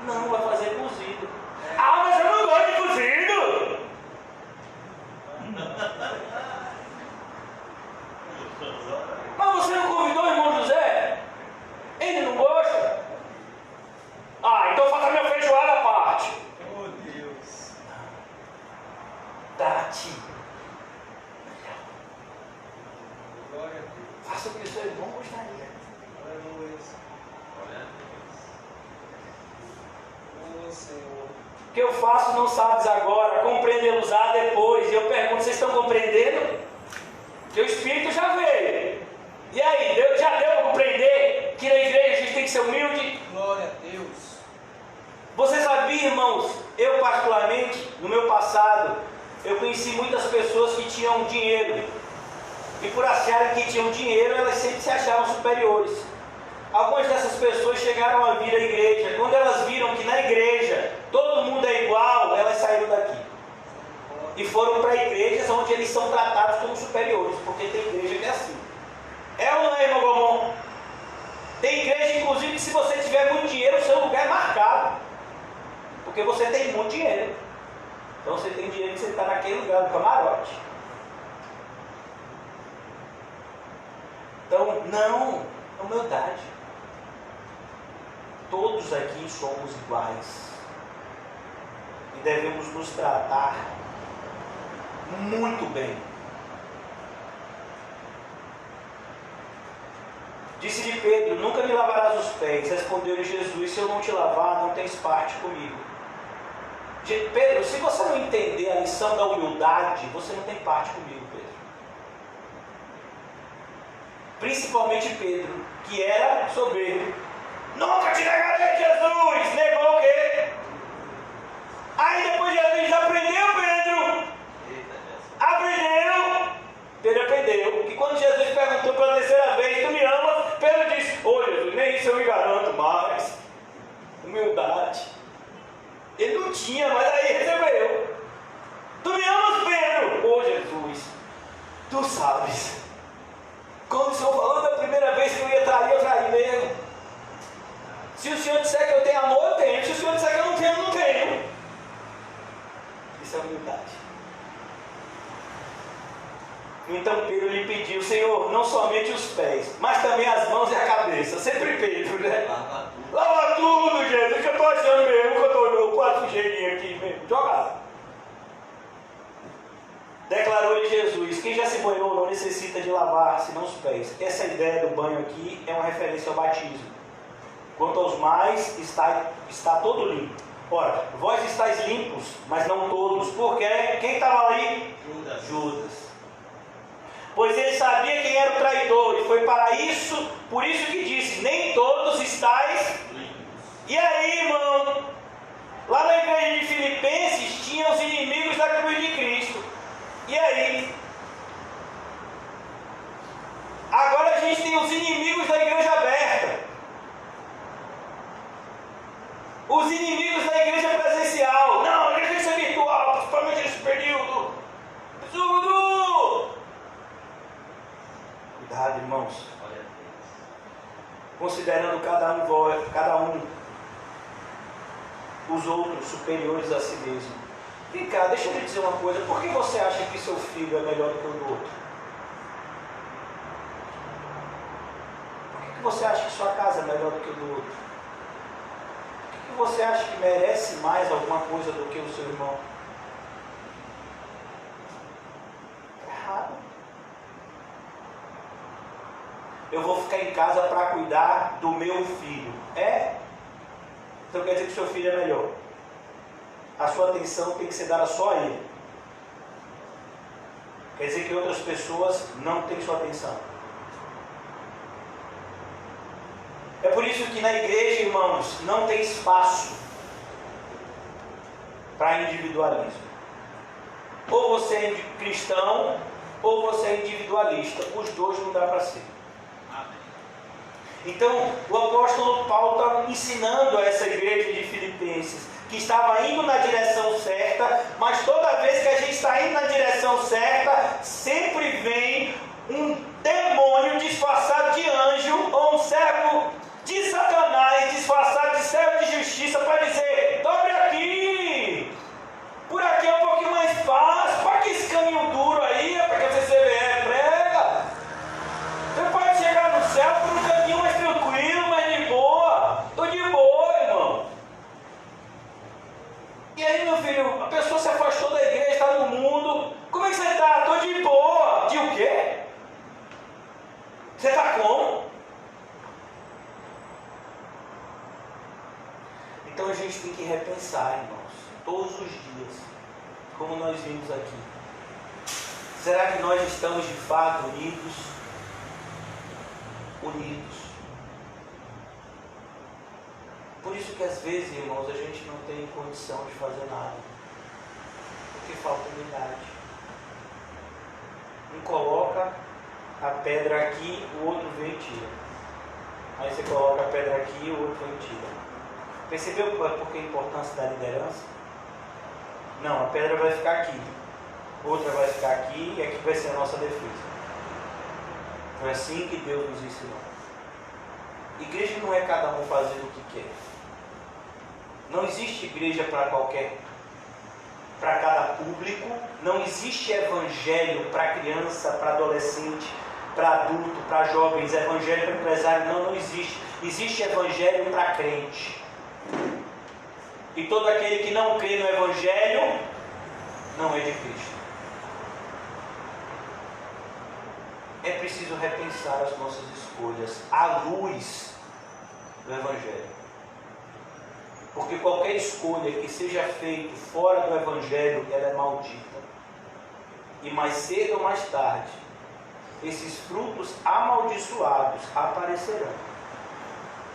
Não, vai fazer cozido. Ah, mas eu não gosto de cozido. Mas você não convidou o irmão José? Ele não gosta? Ah, então faça minha feijoada à parte. Oh, Deus. Trate. Glória a Deus. Faça o que o seu irmão gostaria. Aleluia. Glória a Deus. Oh, Senhor. O que eu faço não sabes agora, compreendê-los-á depois. E eu pergunto: vocês estão compreendendo? Que o Espírito já veio. E aí, já deu para compreender que na igreja a gente tem que ser humilde? Glória a Deus. Você sabia, irmãos, eu particularmente, no meu passado, eu conheci muitas pessoas que tinham dinheiro. E por acharem que tinham dinheiro, elas sempre se achavam superiores. Algumas dessas pessoas chegaram a vir à igreja. Quando elas viram que na igreja todo mundo é igual, elas saíram daqui. E foram para igrejas onde eles são tratados como superiores. Porque tem igreja que é assim. É ou não é, irmão Gomon? Tem igreja, inclusive, que se você tiver muito dinheiro, o seu lugar é marcado. Porque você tem muito dinheiro. Então você tem dinheiro de sentar naquele lugar, no camarote. Então, não, humildade. Todos aqui somos iguais. E devemos nos tratar muito bem. Disse-lhe Pedro: nunca me lavarás os pés. Respondeu-lhe Jesus: se eu não te lavar, não tens parte comigo. Pedro, se você não entender a lição da humildade, você não tem parte comigo, Pedro. Principalmente Pedro, que era soberbo. Nunca te negarei, Jesus. Negou o quê? Aí depois Jesus aprendeu, Pedro. Aprendeu. Pedro aprendeu que quando Jesus perguntou pela terceira vez: tu me amas? Pedro disse: ô Jesus, nem isso eu me garanto mais. Humildade. Ele não tinha, mas aí recebeu. Tu me amas, Pedro? Ô Jesus, tu sabes. Quando o Senhor falou da primeira vez que eu ia trair, eu traí mesmo. Se o Senhor disser que eu tenho amor, eu tenho. Se o Senhor disser que eu não tenho, eu não tenho. Isso é humildade. Então Pedro lhe pediu: Senhor, não somente os pés, mas também as mãos e a cabeça. Sempre Pedro, né? Lava tudo, Jesus, que eu estou achando mesmo, que eu estou quase sujeirinho aqui mesmo. Joga. Declarou-lhe Jesus: quem já se banhou não necessita de lavar, senão os pés. Essa ideia do banho aqui é uma referência ao batismo. Quanto aos mais, está todo limpo. Ora, vós estáis limpos, mas não todos. Porque quem estava ali? Judas. Pois ele sabia quem era o traidor, e foi para isso, por isso que disse: nem todos estáis limpos. E aí, irmão, lá na igreja de Filipenses tinha os inimigos da cruz de Cristo. E aí? Agora a gente tem os inimigos da igreja aberta. Os inimigos da igreja presencial. Não, a igreja tem que ser virtual, principalmente nesse período. Absurdo! Cuidado, irmãos. Considerando cada um os outros superiores a si mesmo. Vem cá, deixa eu lhe dizer uma coisa. Por que você acha que seu filho é melhor do que o do outro? Por que você acha que sua casa é melhor do que o do outro? Por que você acha que merece mais alguma coisa do que o seu irmão? eu vou ficar em casa para cuidar do meu filho. Então quer dizer que o seu filho é melhor. A sua atenção tem que ser dada só a ele. Quer dizer que outras pessoas não têm sua atenção. É por isso que na igreja, irmãos, não tem espaço para individualismo. Ou você é cristão, ou você é individualista. Os dois não dá para ser. Então, o apóstolo Paulo está ensinando a essa igreja de Filipenses que estava indo na direção certa, mas toda vez que a gente está indo na direção certa, sempre vem um demônio disfarçado de anjo, ou um servo de Satanás disfarçado de servo de justiça para dizer: dobre aqui, por aqui é um pouquinho mais fácil, para que esse caminho duro aí, é para que você prega. Você pode chegar no céu por um caminho mais tranquilo, mais de boa. Estou de boa, irmão. E aí, meu filho, a pessoa se afastou da igreja, está no mundo. Como é que você está? Estou de boa. De o quê? Você está como? Então a gente tem que repensar, irmãos, todos os dias, como nós vimos aqui. Será que nós estamos de fato unidos? Por isso que às vezes, irmãos, a gente não tem condição de fazer nada, porque falta unidade. Um coloca a pedra aqui, o outro vem e tira. Aí você coloca a pedra aqui, o outro vem e tira. Percebeu por que a importância da liderança? Não, a pedra vai ficar aqui, outra vai ficar aqui, e aqui vai ser a nossa defesa. Foi assim que Deus nos ensinou. Igreja não é cada um fazendo o que quer. Não existe igreja para cada público. Não existe evangelho para criança, para adolescente, para adulto, para jovens. Evangelho para empresário, não existe. Existe evangelho para crente. E todo aquele que não crê no evangelho não é de Cristo. É preciso repensar as nossas escolhas à luz do evangelho. Porque qualquer escolha que seja feita fora do evangelho, ela é maldita. E mais cedo ou mais tarde, esses frutos amaldiçoados aparecerão.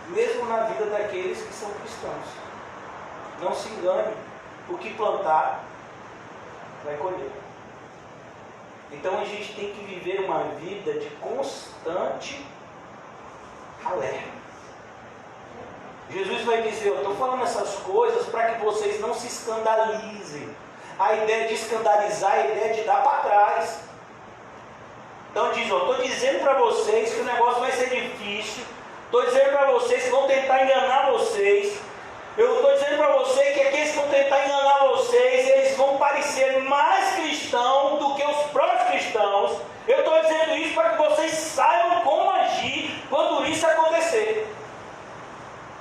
Mesmo na vida daqueles que são cristãos. Não se engane, o que plantar, vai colher. Então a gente tem que viver uma vida de constante alerta. Jesus vai dizer: eu estou falando essas coisas para que vocês não se escandalizem. A ideia de escandalizar é a ideia de dar para trás. Então diz: eu estou dizendo para vocês que o negócio vai ser difícil. Estou dizendo para vocês que vão tentar enganar vocês. Eu estou dizendo para você que aqueles que vão tentar enganar vocês, eles vão parecer mais cristãos do que os próprios cristãos. Eu estou dizendo isso para que vocês saibam como agir quando isso acontecer.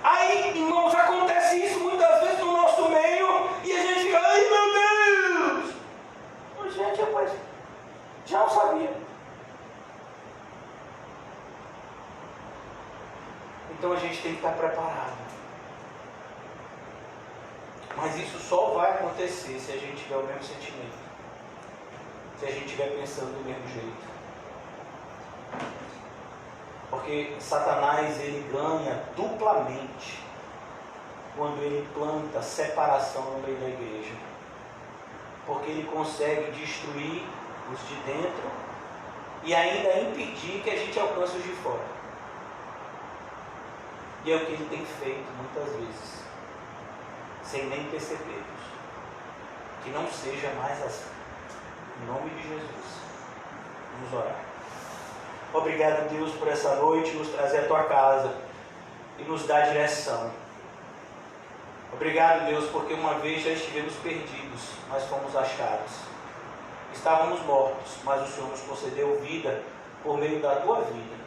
Aí, irmãos, acontece isso muitas vezes no nosso meio e a gente fica: ai meu Deus! Mas, gente, rapaz, já não sabia. Então a gente tem que estar preparado. Mas isso só vai acontecer se a gente tiver o mesmo sentimento, se a gente estiver pensando do mesmo jeito. Porque Satanás, ele ganha duplamente quando ele planta separação no meio da igreja. Porque ele consegue destruir os de dentro e ainda impedir que a gente alcance os de fora. E é o que ele tem feito muitas vezes, sem nem percebermos. Que não seja mais assim. Em nome de Jesus, vamos orar. Obrigado, Deus, por essa noite, nos trazer à tua casa e nos dar direção. Obrigado, Deus, porque uma vez já estivemos perdidos, mas fomos achados. Estávamos mortos, mas o Senhor nos concedeu vida por meio da tua vida.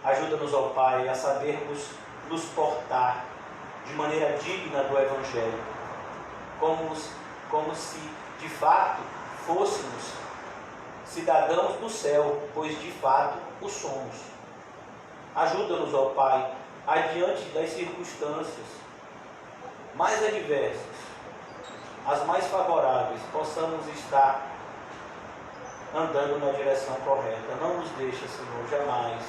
Ajuda-nos, ó Pai, a sabermos nos portar de maneira digna do Evangelho, como se de fato fôssemos cidadãos do céu, pois de fato o somos. Ajuda-nos, ó Pai, adiante das circunstâncias mais adversas, as mais favoráveis, possamos estar andando na direção correta. Não nos deixa, Senhor, jamais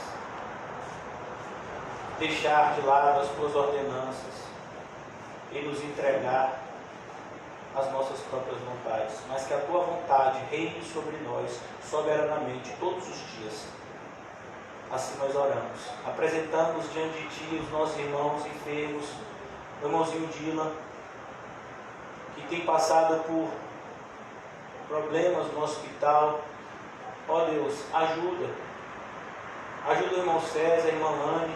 deixar de lado as Tuas ordenanças e nos entregar às nossas próprias vontades, mas que a Tua vontade reine sobre nós soberanamente todos os dias. Assim nós oramos. Apresentamos diante de Ti os nossos irmãos enfermos, o irmãozinho Dylan, que tem passado por problemas no hospital. Ó Deus, ajuda o irmão César, a irmã Lani,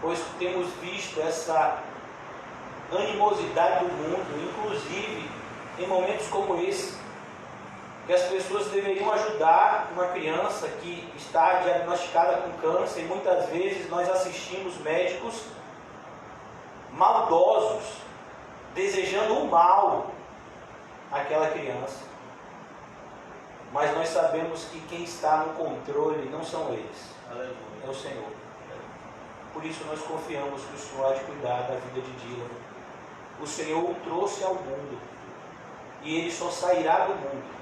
pois temos visto essa animosidade do mundo, inclusive em momentos como esse, que as pessoas deveriam ajudar uma criança que está diagnosticada com câncer, e muitas vezes nós assistimos médicos maldosos, desejando o mal àquela criança. Mas nós sabemos que quem está no controle não são eles, é o Senhor. Por isso nós confiamos que o Senhor há de cuidar da vida de Dylan. O Senhor o trouxe ao mundo, e ele só sairá do mundo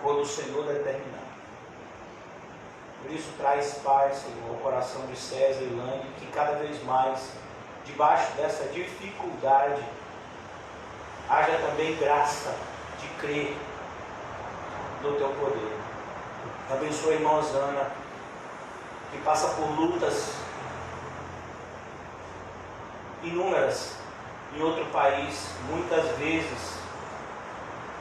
quando o Senhor determinar. Por isso traz paz, Senhor, ao coração de César e Lani, que cada vez mais, debaixo dessa dificuldade, haja também graça de crer no Teu poder. Abençoa a irmã Osana, que passa por lutas inúmeras em outro país, muitas vezes